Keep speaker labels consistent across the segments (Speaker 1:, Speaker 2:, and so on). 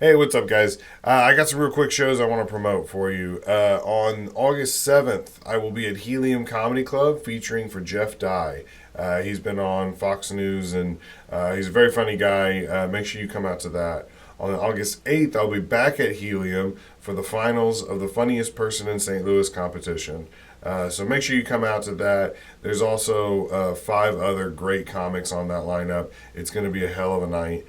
Speaker 1: Hey, what's up, guys? I got some real quick shows I want to promote for you. On August 7th, I will be at Helium Comedy Club featuring for Jeff Dye. He's been on Fox News and he's a very funny guy. Make sure you come out to that. On August 8th, I'll be back at Helium for the finals of the Funniest Person in St. Louis competition. So make sure you come out to that. There's also five other great comics on that lineup. It's going to be a hell of a night.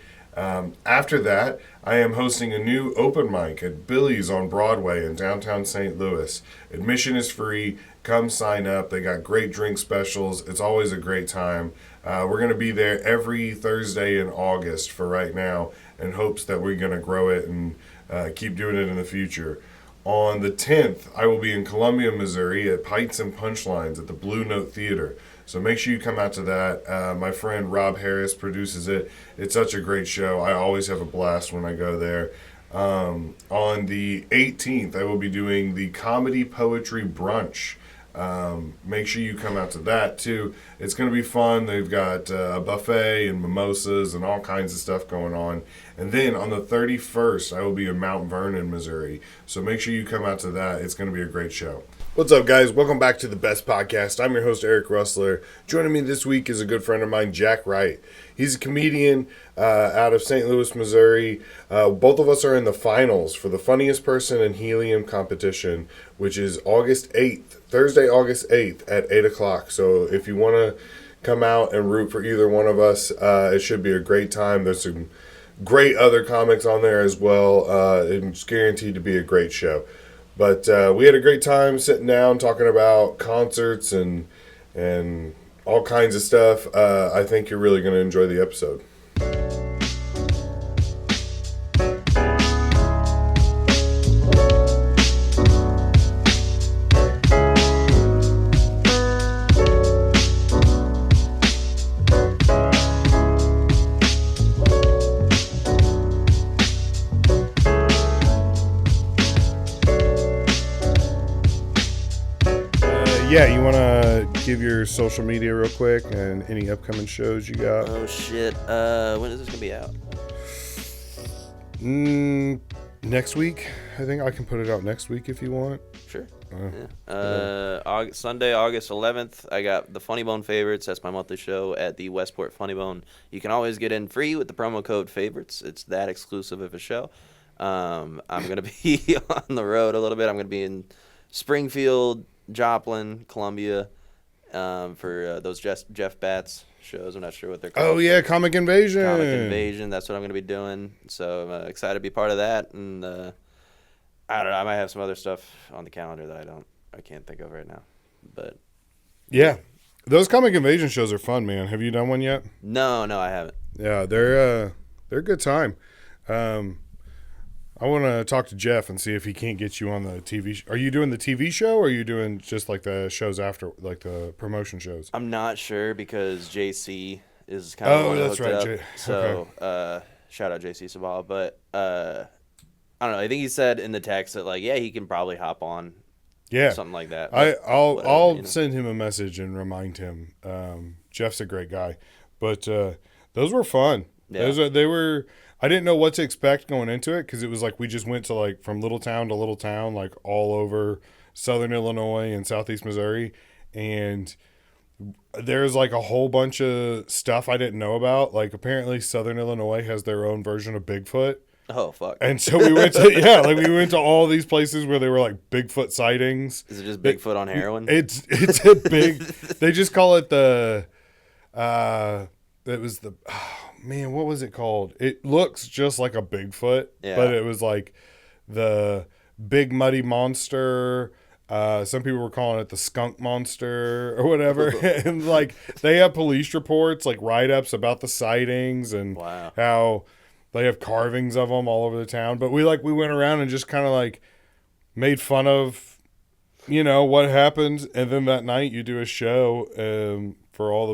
Speaker 1: After that, I am hosting a new open mic at Billy's on Broadway in downtown St. Louis. Admission is free. Come sign up. They got great drink specials. It's always a great time. We're going to be there every Thursday in August for right now, in hopes that we're going to grow it and keep doing it in the future. On the 10th, I will be in Columbia, Missouri at Pints and Punchlines at the Blue Note Theater. So make sure you come out to that. My friend Rob Harris produces it. It's such a great show. I always have a blast when I go there. On the 18th, I will be doing the Comedy Poetry Brunch. Make sure you come out to that too. It's going to be fun. They've got a buffet and mimosas and all kinds of stuff going on. And then on the 31st, I will be in Mount Vernon, Missouri. So make sure you come out to that. It's going to be a great show. What's up, guys? Welcome back to the Best Podcast. I'm your host, Eric Russler. Joining me this week is a good friend of mine, Jack Wright. He's a comedian out of St. Louis, Missouri. Both of us are in the finals for the Funniest Person in Helium competition, which is August 8th, Thursday, August 8th at 8 o'clock. So if you want to come out and root for either one of us, it should be a great time. There's some great other comics on there as well. It's guaranteed to be a great show. But we had a great time sitting down talking about concerts and all kinds of stuff. I think you're really going to enjoy the episode. Yeah, you want to give your social media real quick and any upcoming shows you got?
Speaker 2: Oh, shit. When is this going to be out?
Speaker 1: Next week. I think I can put it out next week if you want.
Speaker 2: Sure. Sunday, August 11th, I got the Funny Bone Favorites. That's my monthly show at the Westport Funny Bone. You can always get in free with the promo code Favorites. It's that exclusive of a show. I'm going to be on the road a little bit. I'm going to be in Springfield, Joplin, Columbia, for those Jeff Batts shows. I'm not sure what they're called.
Speaker 1: Oh, yeah, Comic Invasion.
Speaker 2: Comic Invasion, that's what I'm going to be doing. So I'm excited to be part of that. And I don't know, I might have some other stuff on the calendar that I can't think of right now. But
Speaker 1: yeah, those Comic Invasion shows are fun, man. Have you done one yet?
Speaker 2: No, I haven't.
Speaker 1: Yeah, they're a good time. I want to talk to Jeff and see if he can't get you on the TV. Are you doing the TV show, or are you doing just like the shows after, like the promotion shows?
Speaker 2: I'm not sure because JC is kind of
Speaker 1: that's right.
Speaker 2: up. So shout out JC Sabal. But I don't know. I think he said in the text that he can probably hop on.
Speaker 1: Yeah,
Speaker 2: something like that.
Speaker 1: I'll send him a message and remind him. Jeff's a great guy, but those were fun.
Speaker 2: Yeah.
Speaker 1: They were. I didn't know what to expect going into it because it was like we just went to from little town to little town, like all over southern Illinois and southeast Missouri, and there's like a whole bunch of stuff I didn't know about. Like apparently southern Illinois has their own version of Bigfoot.
Speaker 2: Oh fuck!
Speaker 1: And so we went to we went to all these places where they were like Bigfoot sightings.
Speaker 2: Is it just Bigfoot on heroin?
Speaker 1: It's a big. They just call it the. It was the. Man, what was it called? It looks just like a Bigfoot, but it was like the big muddy monster. Some people were calling it the skunk monster or whatever. And they have police reports, write-ups about the sightings and how they have carvings of them all over the town. But we went around and just kind of made fun of, what happened. And then that night you do a show for all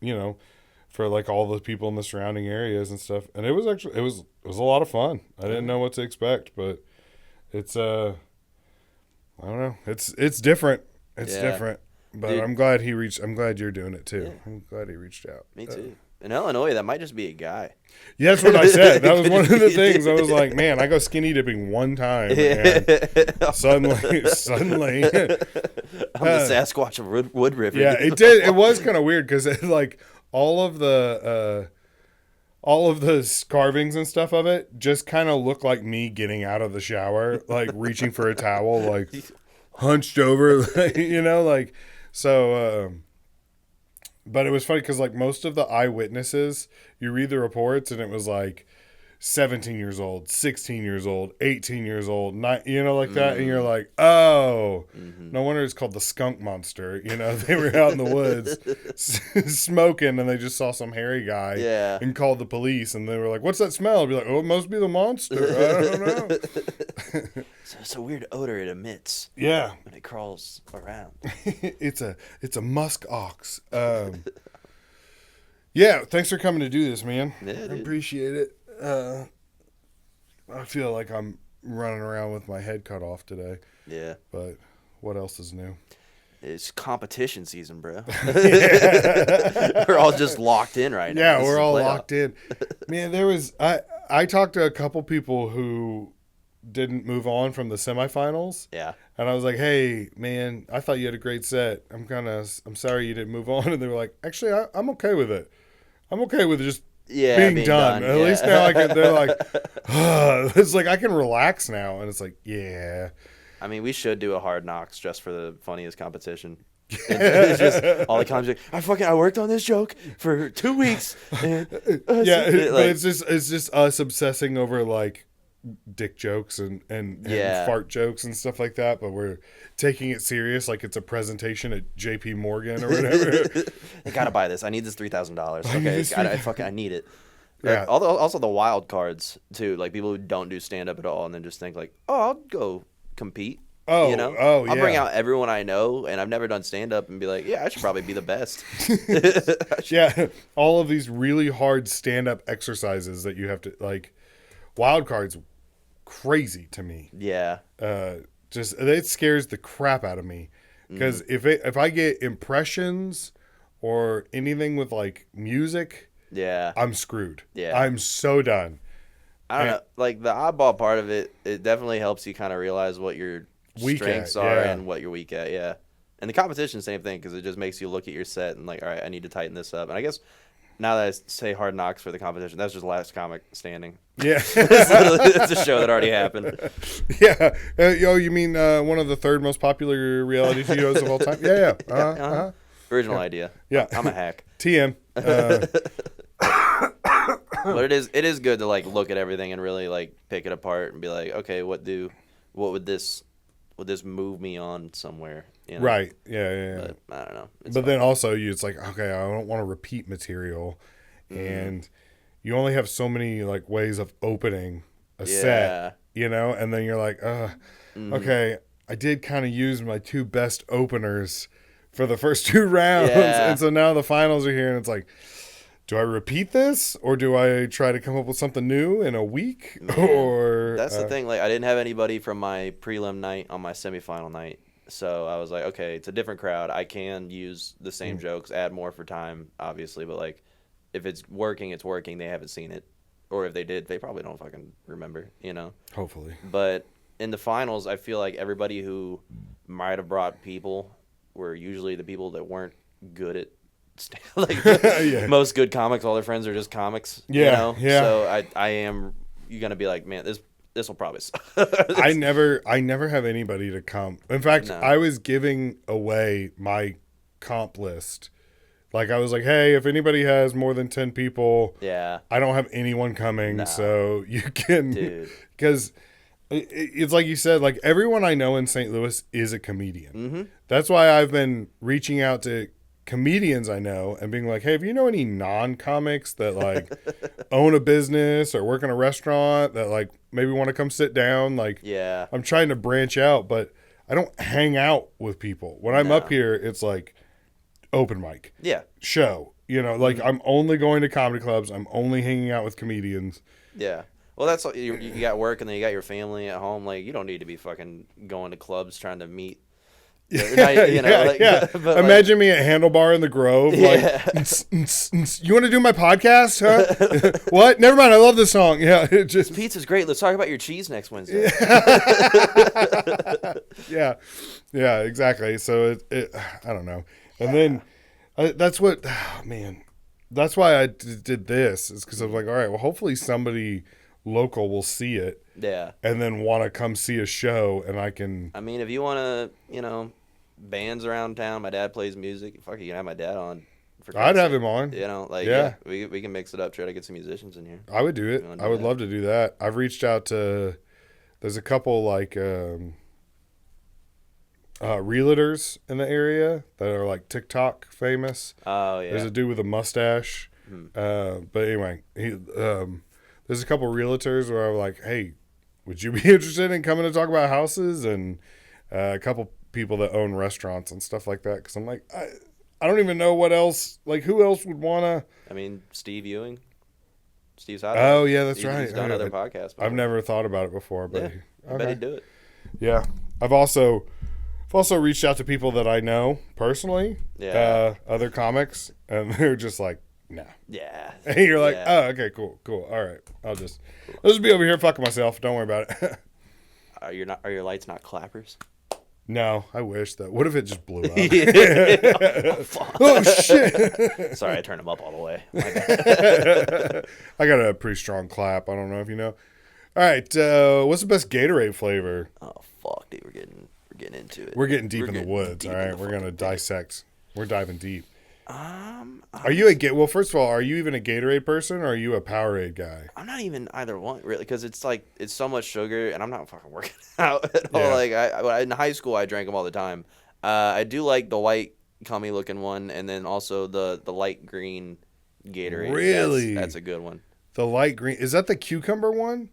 Speaker 1: the, for all the people in the surrounding areas and stuff. And it was a lot of fun. I didn't know what to expect, but it's I don't know. It's different. It's different. But dude, I'm glad you're doing it too. Yeah. I'm glad he reached out.
Speaker 2: Me too. In Illinois, that might just be a guy.
Speaker 1: Yeah, that's what I said. That was one of the things. I was like, man, I go skinny dipping one time, and suddenly,
Speaker 2: I'm the Sasquatch of Wood River.
Speaker 1: yeah, it did. It was kind of weird because like all of the carvings and stuff of it just kind of looked like me getting out of the shower, like reaching for a towel, like hunched over, like so. But it was funny because like most of the eyewitnesses, you read the reports and it was like 17 years old, 16 years old, 18 years old, like that. And you're like, oh, no wonder it's called the skunk monster. They were out in the woods smoking and they just saw some hairy guy and called the police. And they were like, what's that smell? I'd be like, oh, it must be the monster. I don't know.
Speaker 2: So it's a weird odor it emits.
Speaker 1: Yeah.
Speaker 2: When it crawls around.
Speaker 1: It's a musk ox. Yeah, thanks for coming to do this, man.
Speaker 2: Yeah,
Speaker 1: I
Speaker 2: dude.
Speaker 1: appreciate it. I feel like I'm running around with my head cut off today.
Speaker 2: Yeah.
Speaker 1: But what else is new?
Speaker 2: It's competition season, bro. We're all just locked in right now.
Speaker 1: Yeah, we're all locked in. Man, I talked to a couple people who didn't move on from the semifinals.
Speaker 2: Yeah.
Speaker 1: And I was like, hey, man, I thought you had a great set. I'm sorry you didn't move on. And they were like, actually, I'm okay with it. I'm okay with just being done. At least now they're like, it's like I can relax now. And it's like, yeah.
Speaker 2: I mean, we should do a Hard Knocks just for the funniest competition. It's just all the comments like, I worked on this joke for 2 weeks. And,
Speaker 1: but it's just us obsessing over like dick jokes and fart jokes and stuff like that, but we're taking it serious like it's a presentation at JP Morgan or whatever.
Speaker 2: I gotta buy this. I need this $3,000. Okay, I need it.
Speaker 1: Yeah.
Speaker 2: Also the wild cards too, like people who don't do stand up at all and then just think like, oh, I'll go compete. I'll bring out everyone I know and I've never done stand up and be like, yeah, I should probably be the best.
Speaker 1: Yeah, all of these really hard stand up exercises that you have to like. Wild cards, crazy to me.
Speaker 2: Yeah.
Speaker 1: Just it scares the crap out of me because if I get impressions or anything with like music, I'm screwed. Yeah, I'm so done.
Speaker 2: I don't know. Like the oddball part of it definitely helps you kind of realize what your strengths are and what you're weak at. Yeah, and the competition, same thing, because it just makes you look at your set and like, all right, I need to tighten this up. And I guess now that I say Hard Knocks for the competition, that's just last comic standing. Yeah, it's a show that already happened.
Speaker 1: Yeah, you mean one of the third most popular reality shows of all time? Yeah.
Speaker 2: Original idea.
Speaker 1: Yeah,
Speaker 2: I'm a hack.
Speaker 1: TM.
Speaker 2: But it is good to like look at everything and really like pick it apart and be like, okay, what would this move me on somewhere?
Speaker 1: Right. Yeah.
Speaker 2: But I don't know.
Speaker 1: But then also it's like, okay, I don't want to repeat material, and you only have so many like ways of opening a set, and then you're like, okay, I did kind of use my two best openers for the first 2 rounds, and so now the finals are here, and it's like, do I repeat this or do I try to come up with something new in a week? Or
Speaker 2: that's the thing. Like, I didn't have anybody from my prelim night on my semifinal night, so I was like, okay, it's a different crowd. I can use the same jokes, add more for time, obviously, but like, if it's working, it's working. They haven't seen it, or if they did, they probably don't fucking remember.
Speaker 1: Hopefully.
Speaker 2: But in the finals, I feel like everybody who might have brought people were usually the people that weren't good at. Most good comics, all their friends are just comics.
Speaker 1: Yeah.
Speaker 2: So I am. You're gonna be like, man, this will probably suck.
Speaker 1: I never have anybody to comp. In fact, I was giving away my comp list. Like I was like, hey, if anybody has more than 10 people, I don't have anyone coming, so you can, because it's like you said, like everyone I know in St. Louis is a comedian. Mm-hmm. That's why I've been reaching out to comedians I know and being like, hey, if you know any non-comics that like own a business or work in a restaurant that like maybe want to come sit down, like I'm trying to branch out, but I don't hang out with people. When I'm up here, it's like open mic, show, like I'm only going to comedy clubs. I'm only hanging out with comedians.
Speaker 2: Yeah. Well, that's you got work and then you got your family at home. Like you don't need to be fucking going to clubs trying to meet But
Speaker 1: Imagine me at Handlebar in the Grove, like, you want to do my podcast, huh? What? Never mind. I love this song. Yeah, it just
Speaker 2: pizza's great. Let's talk about your cheese next Wednesday.
Speaker 1: Yeah, exactly. So I don't know. And then that's what, man, that's why I did this, is because I was like, all right, well, hopefully somebody local will see it.
Speaker 2: Yeah.
Speaker 1: And then want to come see a show, and I can.
Speaker 2: I mean, if you want to, bands around town, my dad plays music. Fuck, you can have my dad on.
Speaker 1: I'd have him on.
Speaker 2: We can mix it up, try to get some musicians in here.
Speaker 1: I would do it. I would love to do that. I've reached out to, there's a couple like realtors in the area that are like TikTok famous.
Speaker 2: Oh, yeah.
Speaker 1: There's a dude with a mustache. But anyway, there's a couple realtors where I'm like, hey, would you be interested in coming to talk about houses? And a couple people that own restaurants and stuff like that. Because I'm like, I don't even know what else, like who else would want to.
Speaker 2: I mean, Steve Ewing. Steve's out.
Speaker 1: Oh, yeah, that's right.
Speaker 2: He's done other podcasts before.
Speaker 1: I've never thought about it before, but
Speaker 2: okay. I bet he'd do it.
Speaker 1: Yeah. I've also reached out to people that I know personally, other comics, and they're just like, nah.
Speaker 2: Yeah.
Speaker 1: And you're like, oh, okay, cool. All right. I'll just be over here fucking myself. Don't worry about it.
Speaker 2: Are your lights not clappers?
Speaker 1: No, I wish that. What if it just blew up?
Speaker 2: Oh, shit. Sorry, I turned them up all the way.
Speaker 1: I got a pretty strong clap. I don't know if you know. All right. What's the best Gatorade flavor?
Speaker 2: Oh, fuck, dude. We're getting into it.
Speaker 1: We're getting deep in the woods. All right. We're going to dissect. We're diving deep. Well, first of all, are you even a Gatorade person, or are you a Powerade guy?
Speaker 2: I'm not even either one, really, because it's like, it's so much sugar, and I'm not fucking working out at all.
Speaker 1: Yeah.
Speaker 2: Like, in high school, I drank them all the time. I do like the white, cummy looking one, and then also the light green Gatorade.
Speaker 1: Really?
Speaker 2: That's a good one.
Speaker 1: The light green. Is that the cucumber one?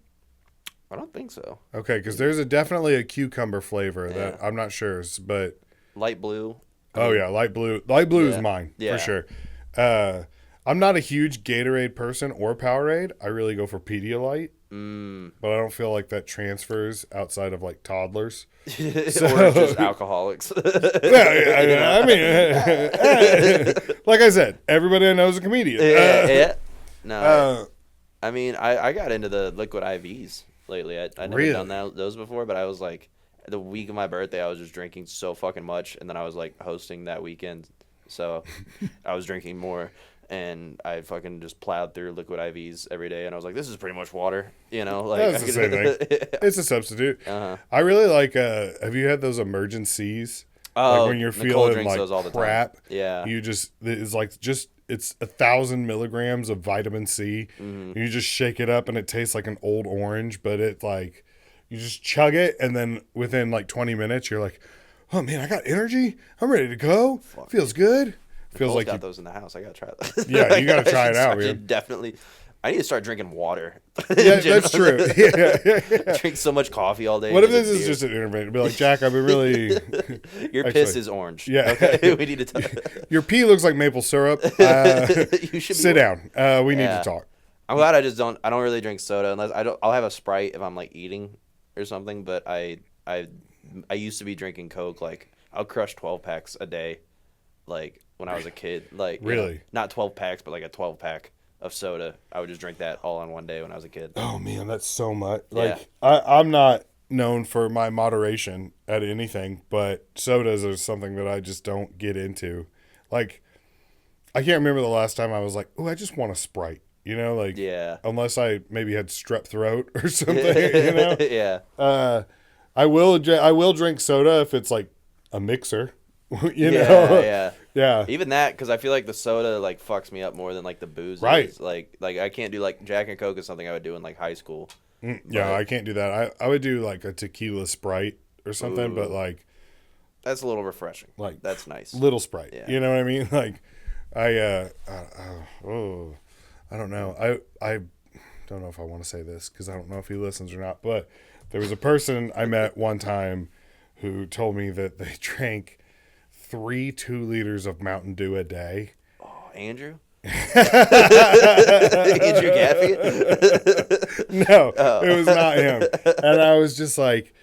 Speaker 2: I don't think so.
Speaker 1: Okay, because there's definitely a cucumber flavor that I'm not sure, but
Speaker 2: light blue.
Speaker 1: Light blue. Light blue is mine for sure. I'm not a huge Gatorade person or Powerade. I really go for Pedialyte, but I don't feel like that transfers outside of like toddlers
Speaker 2: or just alcoholics.
Speaker 1: I mean, like I said, everybody I know is a comedian.
Speaker 2: No, I mean, I got into the liquid IVs lately. I never done those before, but I was like, the week of my birthday, I was just drinking so fucking much, and then I was like hosting that weekend, so I was drinking more, and I fucking just plowed through liquid IVs every day, and I was like, this is pretty much water, Like,
Speaker 1: that's the same thing. It's a substitute. I really like. Have you had those emergencies?
Speaker 2: Oh,
Speaker 1: like when you're
Speaker 2: Nicole
Speaker 1: feeling like
Speaker 2: those all the
Speaker 1: crap.
Speaker 2: Time. Yeah,
Speaker 1: it's 1,000 milligrams of vitamin C. And you just shake it up, and it tastes like an old orange, but it like. You just chug it, and then within like 20 minutes, you're like, "Oh man, I got energy. I'm ready to go. Feels good." Feels like
Speaker 2: got those in the house. I gotta try that.
Speaker 1: Yeah, you gotta try it out, man.
Speaker 2: Definitely. I need to start drinking water.
Speaker 1: Yeah, that's true. Yeah.
Speaker 2: I drink so much coffee all day.
Speaker 1: What if this is just an intervention? Be like, Jack, I've been really.
Speaker 2: Your piss is orange.
Speaker 1: Yeah.
Speaker 2: Okay? We need to.
Speaker 1: Your pee looks like maple syrup.
Speaker 2: You should
Speaker 1: sit down. We need to talk.
Speaker 2: I'm glad I don't really drink soda unless I'll have a Sprite if I'm like eating or something, but I used to be drinking Coke. Like, I'll crush 12 packs a day, like when I was a kid. Like,
Speaker 1: really,
Speaker 2: not 12 packs, but like a 12 pack of soda. I would just drink that all in one day when I was a kid.
Speaker 1: Oh man, that's so much. Like, I'm not known for my moderation at anything, but sodas are something that I just don't get into. Like, I can't remember the last time I was like, oh, I just want a Sprite. Unless I maybe had strep throat or something,
Speaker 2: Yeah.
Speaker 1: I will drink soda if it's like a mixer,
Speaker 2: Yeah.
Speaker 1: Yeah.
Speaker 2: Even that, because I feel like the soda like fucks me up more than like the booze.
Speaker 1: Right.
Speaker 2: Is. Like I can't do like Jack and Coke is something I would do in like high school.
Speaker 1: Yeah, I can't do that. I would do like a tequila Sprite or something, but like
Speaker 2: that's a little refreshing.
Speaker 1: Like,
Speaker 2: that's nice.
Speaker 1: Little Sprite.
Speaker 2: Yeah.
Speaker 1: You know what I mean? Like, I don't know. I don't know if I want to say this because I don't know if he listens or not, but there was a person I met one time who told me that they drank 3 2-liters of Mountain Dew a day.
Speaker 2: Oh, Andrew? Andrew Gaffey?
Speaker 1: No, it was not him. And I was just like,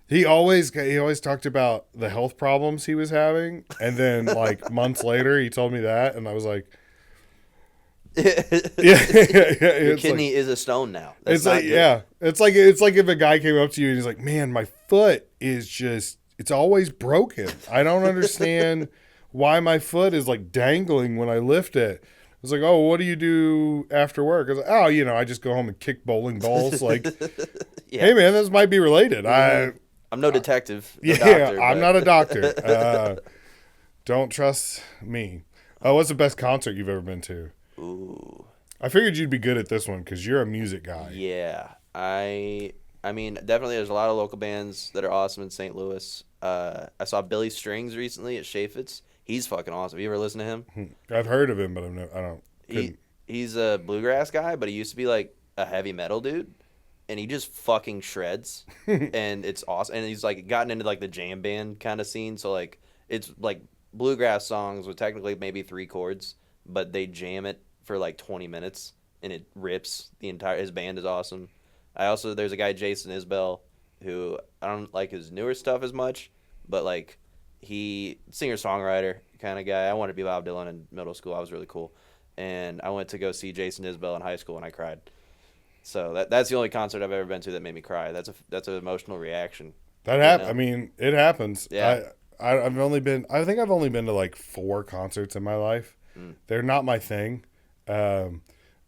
Speaker 1: He always talked about the health problems he was having, and then like months later he told me that, and I was like, yeah,
Speaker 2: Your
Speaker 1: it's
Speaker 2: kidney
Speaker 1: like
Speaker 2: is a stone now. That's
Speaker 1: it's
Speaker 2: not
Speaker 1: like
Speaker 2: good.
Speaker 1: yeah, it's like if a guy came up to you and he's like, man, my foot is just it's always broken. I don't understand why my foot is like dangling when I lift it. It's like, oh, what do you do after work? I was like, oh, I just go home and kick bowling balls. Like,
Speaker 2: Yeah.
Speaker 1: hey, man, this might be related.
Speaker 2: I'm no detective, no
Speaker 1: Yeah,
Speaker 2: doctor.
Speaker 1: I'm
Speaker 2: but
Speaker 1: not a doctor. Don't trust me. Oh, what's the best concert you've ever been to?
Speaker 2: Ooh.
Speaker 1: I figured you'd be good at this one because you're a music guy.
Speaker 2: Yeah. I mean, definitely there's a lot of local bands that are awesome in St. Louis. I saw Billy Strings recently at Chaffetz. He's fucking awesome. You ever listen to him?
Speaker 1: I've heard of him, but I don't.
Speaker 2: He he's a bluegrass guy, but he used to be like a heavy metal dude, and he just fucking shreds, and it's awesome. And he's like gotten into like the jam band kind of scene, so like it's like bluegrass songs with technically maybe 3 chords, but they jam it for like 20 minutes, and it rips the entire. His band is awesome. There's a guy Jason Isbell, who I don't like his newer stuff as much, but like he singer songwriter kind of guy. I wanted to be Bob Dylan in middle school. I was really cool. And I went to go see Jason Isbell in high school, and I cried. So that's the only concert I've ever been to that made me cry. That's an emotional reaction.
Speaker 1: That happens. I mean, it happens.
Speaker 2: Yeah.
Speaker 1: I've only been. I think I've only been to like 4 concerts in my life. They're not my thing. But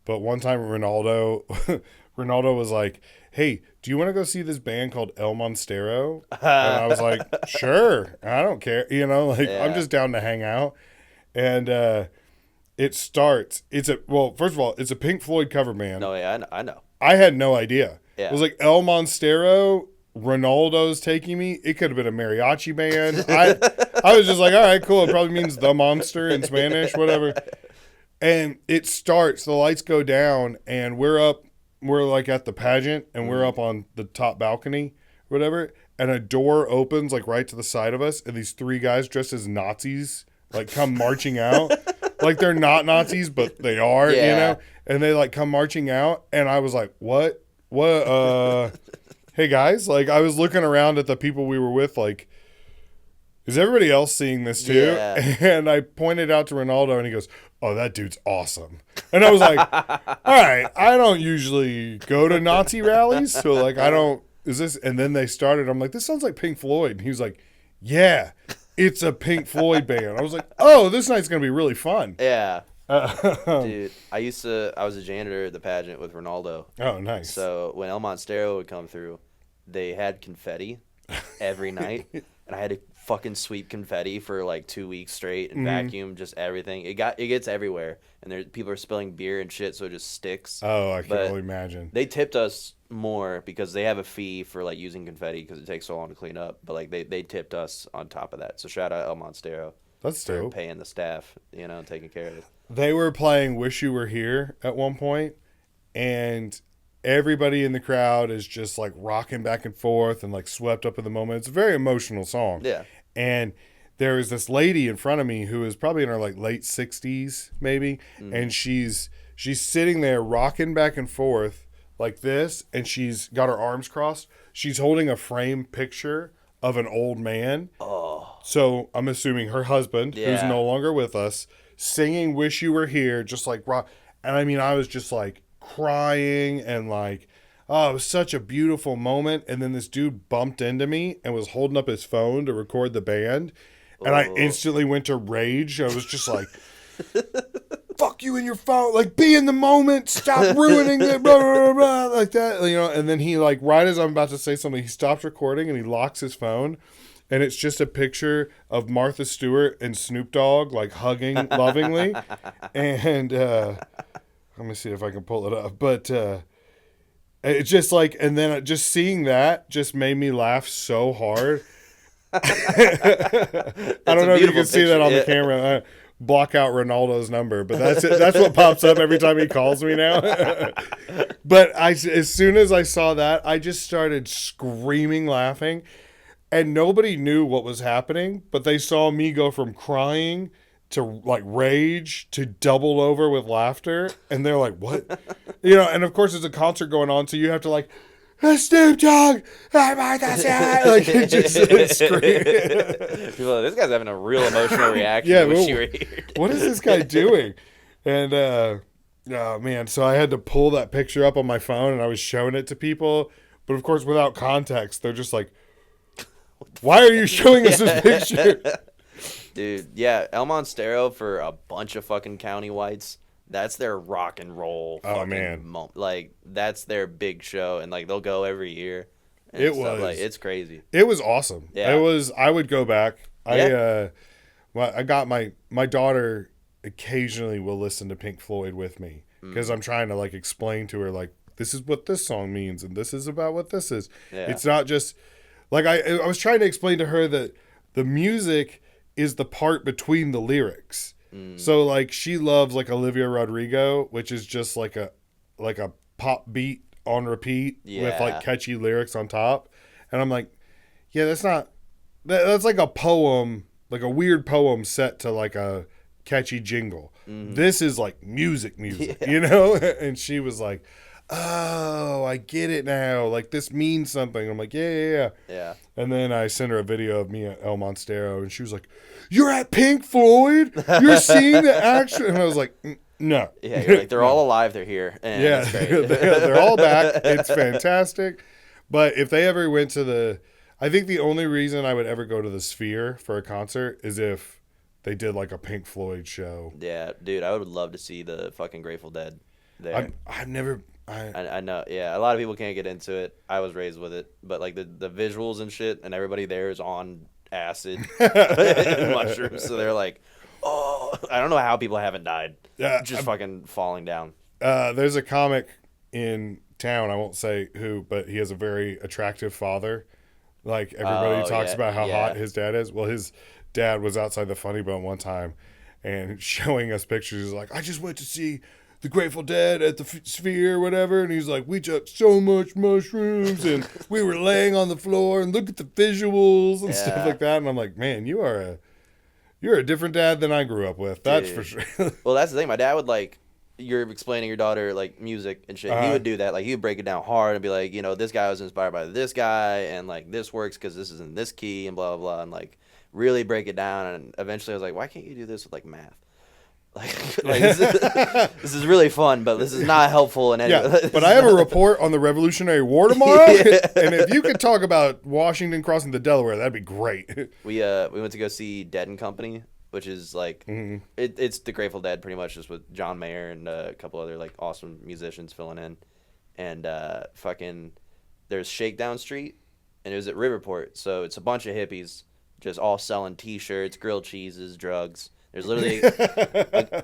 Speaker 1: one time, Ronaldo was like, "Hey, do you want to go see this band called El Monstero?" And I was like, "Sure, I don't care. I'm just down to hang out." And it starts. First of all, it's a Pink Floyd cover band.
Speaker 2: No, yeah, I know.
Speaker 1: I had no idea.
Speaker 2: Yeah.
Speaker 1: It was like El Monstero, Ronaldo's taking me. It could have been a mariachi band. I was just like, all right, cool. It probably means the monster in Spanish, whatever. And it starts, the lights go down, and we're like at the pageant, and we're up on the top balcony, whatever, and a door opens like right to the side of us, and these 3 guys dressed as Nazis like come marching out. Like they're not Nazis, but they are, and they like come marching out, and I was like, what, hey guys, like I was looking around at the people we were with, like, is everybody else seeing this too?
Speaker 2: Yeah.
Speaker 1: And I pointed out to Ronaldo, and he goes, oh, that dude's awesome. And I was like, all right, I don't usually go to Nazi rallies, so like is this? And then they started, I'm like, this sounds like Pink Floyd. And he was like, yeah, it's a Pink Floyd band. I was like, oh, this night's going to be really fun.
Speaker 2: Yeah. Dude, I was a janitor at the pageant with Ronaldo.
Speaker 1: Oh, nice.
Speaker 2: So when El Monstero would come through, they had confetti every night, and I had to fucking sweep confetti for like 2 weeks straight and vacuum just everything. It gets everywhere, and people are spilling beer and shit, so it just sticks.
Speaker 1: Oh, I can only imagine.
Speaker 2: They tipped us more because they have a fee for like using confetti because it takes so long to clean up. But like they tipped us on top of that. So shout out El Monstero.
Speaker 1: That's dope.
Speaker 2: Paying the staff, taking care of it.
Speaker 1: They were playing "Wish You Were Here" at one point, and everybody in the crowd is just like rocking back and forth and like swept up in the moment. It's a very emotional song.
Speaker 2: Yeah.
Speaker 1: And there was this lady in front of me who is probably in her like late 60s maybe, and she's sitting there rocking back and forth like this, and she's got her arms crossed. She's holding a framed picture of an old man.
Speaker 2: Oh.
Speaker 1: So I'm assuming her husband, who's no longer with us, singing "Wish You Were Here," just like rock. And I mean, I was just like crying and like, oh, it was such a beautiful moment. And then this dude bumped into me and was holding up his phone to record the band. And I instantly went to rage. I was just like, fuck you and your phone. Like, be in the moment. Stop ruining it. Blah, blah, blah, blah, like that. And then he, like, right as I'm about to say something, he stops recording and he locks his phone. And it's just a picture of Martha Stewart and Snoop Dogg, like, hugging lovingly. And let me see if I can pull it up. But it's just like, and then just seeing that just made me laugh so hard. I don't know if you can see that on the camera. Block out Ronaldo's number, but that's it. That's what pops up every time he calls me now. But as soon as I saw that, I just started screaming, laughing, and nobody knew what was happening, but they saw me go from crying to like rage to double over with laughter, and they're like, what? And of course it's a concert going on, so you have to like Snoop Dogg, I'm on the side. Like, it just like, scream.
Speaker 2: People are like, this guy's having a real emotional reaction
Speaker 1: Yeah,
Speaker 2: to what
Speaker 1: well,
Speaker 2: you heard.
Speaker 1: what is this guy doing? And oh man, so I had to pull that picture up on my phone and I was showing it to people, but of course without context, they're just like, "Why are you showing us this picture?"
Speaker 2: Dude, yeah, El Monstero for a bunch of fucking county whites. That's their rock and roll.
Speaker 1: Oh,
Speaker 2: Fucking
Speaker 1: man.
Speaker 2: like that's their big show, and like they'll go every year. And
Speaker 1: It
Speaker 2: stuff.
Speaker 1: was.
Speaker 2: Like it's crazy.
Speaker 1: It was awesome.
Speaker 2: Yeah.
Speaker 1: It was. I would go back.
Speaker 2: Yeah.
Speaker 1: I got my daughter occasionally will listen to Pink Floyd with me because I'm trying to like explain to her like this is what this song means and this is about what this is.
Speaker 2: Yeah.
Speaker 1: It's not just like I was trying to explain to her that the music is the part between the lyrics. So like she loves like Olivia Rodrigo, which is just like a pop beat on repeat with like catchy lyrics on top. And I'm like, yeah, that's like a poem, like a weird poem set to like a catchy jingle. This is like music, you know? And she was like, oh, I get it now. Like this means something. I'm like, yeah. And then I sent her a video of me at El Monstero, and she was like, "You're at Pink Floyd? You're seeing the action?" And I was like, "No."
Speaker 2: Yeah, you're like they're all alive. They're here. And
Speaker 1: Yeah, they're all back. It's fantastic. But if they ever went to I think the only reason I would ever go to the Sphere for a concert is if they did like a Pink Floyd show.
Speaker 2: Yeah, dude, I would love to see the fucking Grateful Dead there.
Speaker 1: I've never.
Speaker 2: I know, yeah. A lot of people can't get into it. I was raised with it, but like the visuals and shit, and everybody there is on acid and mushrooms, so they're like, oh, I don't know how people haven't died. Just fucking falling down.
Speaker 1: There's a comic in town. I won't say who, but he has a very attractive father. Like everybody talks about how hot his dad is. Well, his dad was outside the Funny Bone one time and showing us pictures. He's like, I just went to see the Grateful Dead at the Sphere or whatever, and he's like, we took so much mushrooms and we were laying on the floor and look at the visuals and stuff like that. And I'm like, man, you're a different dad than I grew up with. That's for sure.
Speaker 2: Well, that's the thing. My dad would like, you're explaining your daughter like music and shit. He would do that. Like he would break it down hard and be like, you know, this guy was inspired by this guy and like this works because this is in this key and blah, blah, blah. And like really break it down. And eventually I was like, why can't you do this with like math? Like this is really fun, but this is not helpful in any way.
Speaker 1: Yeah, but I have a report on the Revolutionary War tomorrow, and if you could talk about Washington crossing the Delaware, that'd be great.
Speaker 2: We went to go see Dead and Company, which is like it's the Grateful Dead pretty much, just with John Mayer and a couple other like awesome musicians filling in, and fucking there's Shakedown Street, and it was at Riverport, so it's a bunch of hippies just all selling T-shirts, grilled cheeses, drugs. There's literally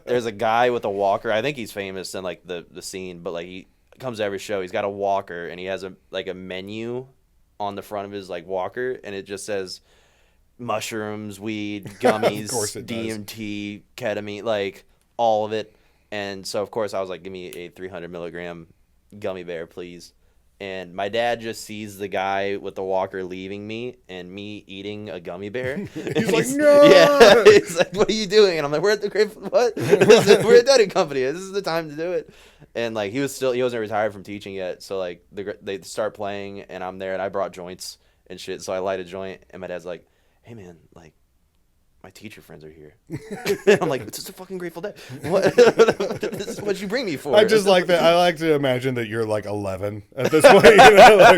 Speaker 2: there's a guy with a walker. I think he's famous in like the scene, but like he comes to every show. He's got a walker and he has a menu on the front of his like walker, and it just says mushrooms, weed, gummies, DMT, ketamine, like all of it. And so of course I was like, give me a 300 milligram gummy bear, please. And my dad just sees the guy with the walker leaving me and me eating a gummy bear.
Speaker 1: He's like, no!
Speaker 2: Yeah. He's like, what are you doing? And I'm like, we're at the what? We're at Dead & Company. This is the time to do it. And like, he wasn't retired from teaching yet. So like, they start playing and I'm there and I brought joints and shit. So I light a joint and my dad's like, hey man, like, my teacher friends are here. And I'm like, it's just a fucking Grateful Dead. What? This is what you bring me for.
Speaker 1: I just like that. I like to imagine that you're like 11 at this point. You know,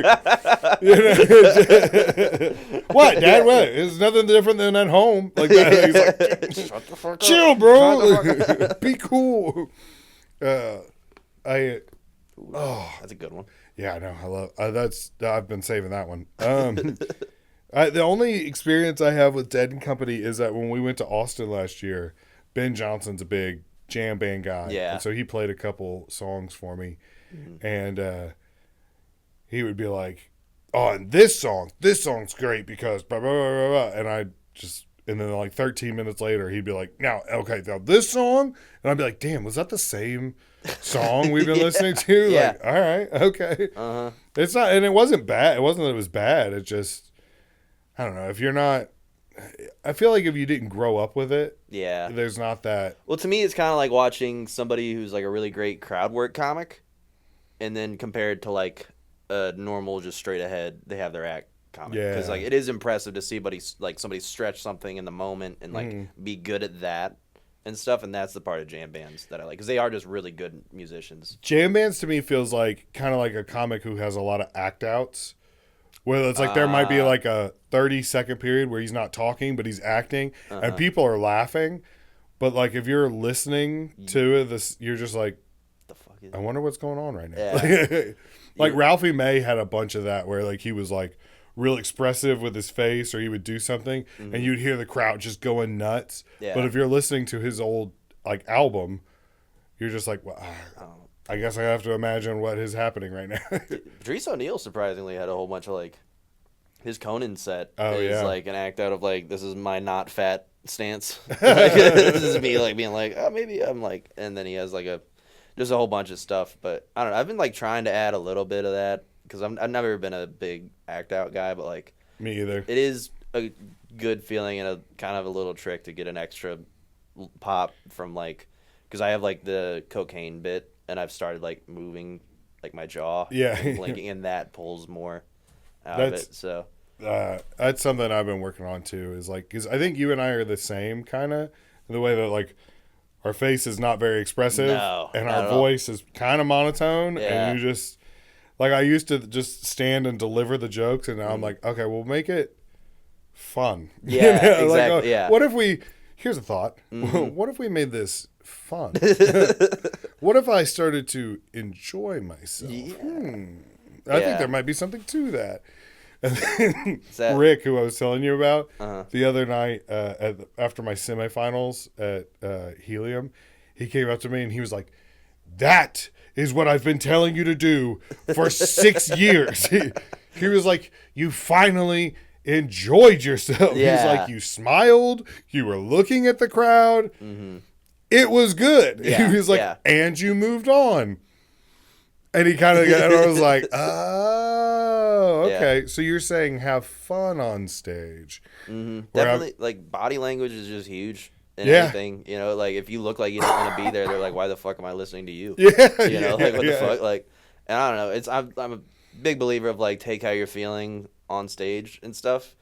Speaker 1: what, Dad? What? It's nothing different than at home. Like that. He's like, shut the fuck chill, up. Bro. Be cool.
Speaker 2: That's a good one.
Speaker 1: Yeah, I know. I love I've been saving that one. The only experience I have with Dead & Company is that when we went to Austin last year, Ben Johnson's a big jam band guy.
Speaker 2: Yeah.
Speaker 1: And so he played a couple songs for me. Mm-hmm. And he would be like, oh, and this song's great because blah, blah, blah, blah. And then like 13 minutes later, he'd be like, now this song? And I'd be like, damn, was that the same song we've been listening to?
Speaker 2: Yeah.
Speaker 1: Like, all right, okay.
Speaker 2: Uh-huh.
Speaker 1: It's not, and it wasn't bad. It wasn't that it was bad. It just, I don't know. If you're not, I feel like if you didn't grow up with it,
Speaker 2: yeah,
Speaker 1: there's not that.
Speaker 2: Well, to me, it's kind of like watching somebody who's like a really great crowd work comic, and then compared to like a normal, just straight ahead, they have their act comic.
Speaker 1: Yeah.
Speaker 2: Because like it is impressive to see somebody stretch something in the moment and like be good at that and stuff. And that's the part of jam bands that I like because they are just really good musicians.
Speaker 1: Jam bands to me feels like kind of like a comic who has a lot of act outs. Where it's like there might be like a 30-second period where he's not talking, but he's acting, and people are laughing. But like if you're listening to this, you're just like,
Speaker 2: The fuck is
Speaker 1: I wonder what's going on right now.
Speaker 2: Yeah.
Speaker 1: Like Ralphie May had a bunch of that where like he was like real expressive with his face, or he would do something, and you'd hear the crowd just going nuts.
Speaker 2: Yeah.
Speaker 1: But if you're listening to his old like album, you're just like, well, I guess I have to imagine what is happening right now.
Speaker 2: Patrice O'Neal surprisingly had a whole bunch of like his Conan set
Speaker 1: Oh,
Speaker 2: is
Speaker 1: yeah.
Speaker 2: like an act out of like this is my not fat stance. Like, this is me like being like, oh maybe I'm like, and then he has like just a whole bunch of stuff. But I don't know. I've been like trying to add a little bit of that because I've never been a big act out guy, but like
Speaker 1: Me either.
Speaker 2: it is a good feeling and a kind of a little trick to get an extra pop from like because I have like the cocaine bit and I've started like moving like my jaw,
Speaker 1: Yeah.
Speaker 2: and blinking, and that pulls more out of
Speaker 1: That's-
Speaker 2: it. So
Speaker 1: That's something I've been working on too. Is like, because I think you and I are the same kind of the way that like our face is not very expressive,
Speaker 2: No,
Speaker 1: and
Speaker 2: not
Speaker 1: our
Speaker 2: at all.
Speaker 1: voice is kind of monotone,
Speaker 2: Yeah.
Speaker 1: and you just like I used to just stand and deliver the jokes, and now I'm like, okay, we'll make it fun.
Speaker 2: Yeah,
Speaker 1: Like,
Speaker 2: exactly, yeah.
Speaker 1: What if we? Here's a thought. What if we made this fun? What if I started to enjoy myself?
Speaker 2: Yeah.
Speaker 1: I
Speaker 2: Yeah.
Speaker 1: think there might be something to that. And then
Speaker 2: that-
Speaker 1: Rick, who I was telling you about
Speaker 2: Uh-huh.
Speaker 1: the other night after my semifinals at Helium, he came up to me and he was like, "That is what I've been telling you to do for 6 years." He was like, "You finally enjoyed yourself." He's
Speaker 2: Yeah.
Speaker 1: like, "You smiled. You were looking at the crowd. It was good."
Speaker 2: Yeah,
Speaker 1: He was like,
Speaker 2: yeah.
Speaker 1: "And you moved on." And he kind of got, and I was like, "Oh, okay." So you're saying have fun on stage. Where
Speaker 2: Definitely, like body language is just huge in
Speaker 1: Yeah.
Speaker 2: anything. You know, like if you look like you don't want to be there, they're like, "Why the fuck am I listening to you?"
Speaker 1: Yeah,
Speaker 2: You know, like what
Speaker 1: yeah.
Speaker 2: the fuck, like. And I don't know. I'm a big believer of like take how you're feeling on stage and stuff,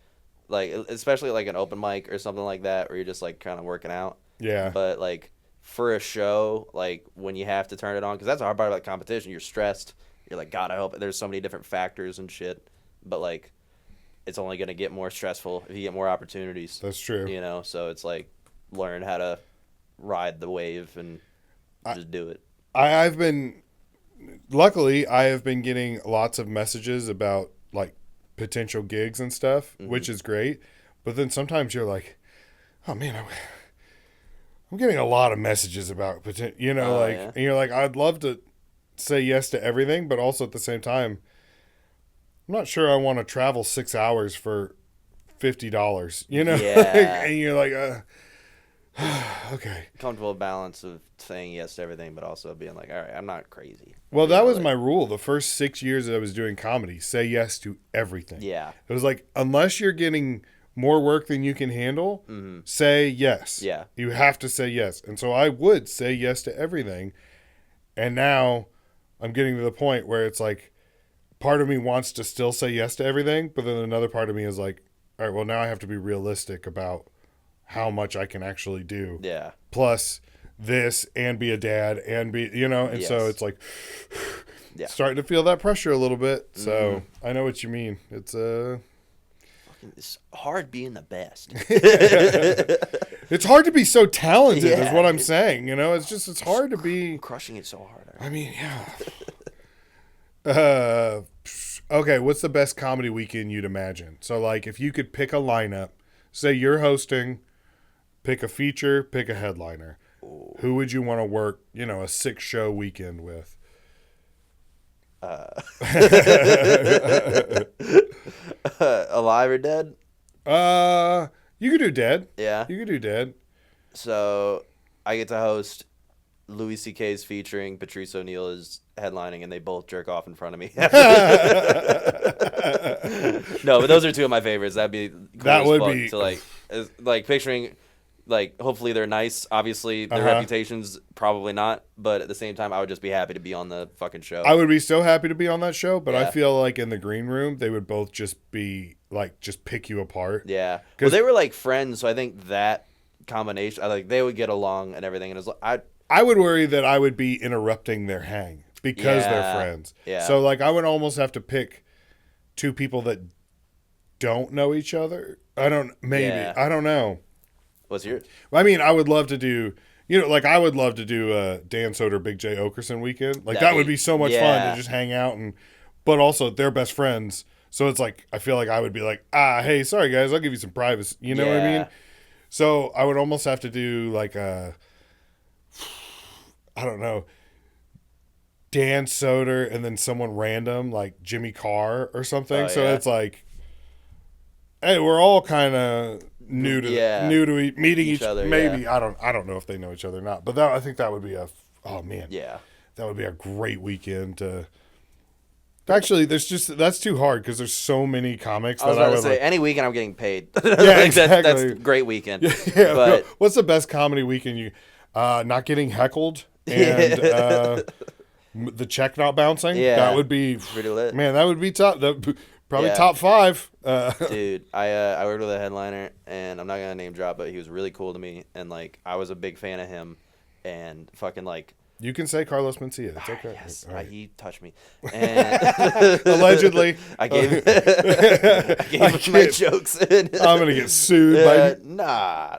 Speaker 2: like especially like an open mic or something like that, where you're just like kind of working out.
Speaker 1: Yeah.
Speaker 2: But like for a show, like when you have to turn it on, because that's the hard part about competition. You're stressed. You're like, God, I hope there's so many different factors and shit. But like, it's only gonna get more stressful if you get more opportunities.
Speaker 1: That's true.
Speaker 2: You know, so it's like learn how to ride the wave and just do it.
Speaker 1: Luckily, I have been getting lots of messages about like potential gigs and stuff, which is great. But then sometimes you're like, oh man, I'm getting a lot of messages about potential,
Speaker 2: Oh, yeah.
Speaker 1: and you're like, I'd love to say yes to everything, but also at the same time, I'm not sure I want to travel 6 hours for $50,
Speaker 2: Yeah.
Speaker 1: and you're like, okay.
Speaker 2: Comfortable balance of saying yes to everything, but also being like, all right, I'm not crazy.
Speaker 1: Well,
Speaker 2: You
Speaker 1: that
Speaker 2: know,
Speaker 1: was
Speaker 2: like-
Speaker 1: my rule. The first 6 years that I was doing comedy, say yes to everything.
Speaker 2: Yeah.
Speaker 1: It was like, unless you're getting more work than you can handle, say yes.
Speaker 2: Yeah.
Speaker 1: You have to say yes. And so I would say yes to everything. And now I'm getting to the point where it's like, part of me wants to still say yes to everything, but then another part of me is like, all right, well, now I have to be realistic about how much I can actually do.
Speaker 2: Yeah.
Speaker 1: Plus this, and be a dad, and be, and so
Speaker 2: Yes.
Speaker 1: it's like,
Speaker 2: Yeah.
Speaker 1: starting to feel that pressure a little bit. So I know what you mean.
Speaker 2: It's hard being the best.
Speaker 1: It's hard to be so talented, is
Speaker 2: Yeah.
Speaker 1: what I'm saying. It's hard to be.
Speaker 2: Crushing it so hard.
Speaker 1: I mean, yeah. Okay, what's the best comedy weekend you'd imagine? So, like, if you could pick a lineup, say you're hosting, pick a feature, pick a headliner. Who would you want to work, a 6-show weekend with?
Speaker 2: Alive or dead?
Speaker 1: You could do Dead.
Speaker 2: Yeah.
Speaker 1: You could do Dead.
Speaker 2: So I get to host Louis C.K.'s featuring Patrice O'Neal is headlining, and they both jerk off in front of me. No, but those are two of my favorites. That'd be cool
Speaker 1: That
Speaker 2: as
Speaker 1: would
Speaker 2: fuck
Speaker 1: be-
Speaker 2: to like picturing Like, hopefully they're nice. Obviously, their reputation's probably not. But at the same time, I would just be happy to be on the fucking show.
Speaker 1: I would be so happy to be on that show, but I
Speaker 2: Yeah.
Speaker 1: feel like in the green room, they would both just be, like, just pick you apart.
Speaker 2: Yeah. Well, they were, like, friends, so I think that combination, like, they would get along and everything. And it was like,
Speaker 1: I would worry that I would be interrupting their hang because they're
Speaker 2: Yeah.
Speaker 1: friends.
Speaker 2: Yeah.
Speaker 1: So, like, I would almost have to pick two people that don't know each other. I don't know.
Speaker 2: What's yours?
Speaker 1: I mean, I would love to do, like I would love to do a Dan Soder, Big J Okerson weekend. Like that would be so much fun to just hang out but also they're best friends. So it's like, I feel like I would be like, hey, sorry guys, I'll give you some privacy. You know what I mean? So I would almost have to do like I don't know, Dan Soder and then someone random like Jimmy Carr or something. So it's like, hey, we're all kind of new to meeting each other. Maybe I don't know if they know each other or not, but I think that would be that would be a great weekend to. Actually, that's too hard because there's so many comics.
Speaker 2: I was about to say any weekend I'm getting paid.
Speaker 1: Exactly.
Speaker 2: That's a great weekend.
Speaker 1: But what's the best comedy weekend you? Not getting heckled and the check not bouncing.
Speaker 2: Yeah,
Speaker 1: that would be
Speaker 2: pretty lit.
Speaker 1: Man, that would be top. Probably top 5.
Speaker 2: Dude, I worked with a headliner, and I'm not gonna name drop, but he was really cool to me, and like I was a big fan of him, and fucking like.
Speaker 1: You can say Carlos Mencia. It's okay.
Speaker 2: Yes,
Speaker 1: right.
Speaker 2: he touched me. And
Speaker 1: Allegedly,
Speaker 2: I gave him my jokes.
Speaker 1: I'm gonna get sued by.
Speaker 2: Nah.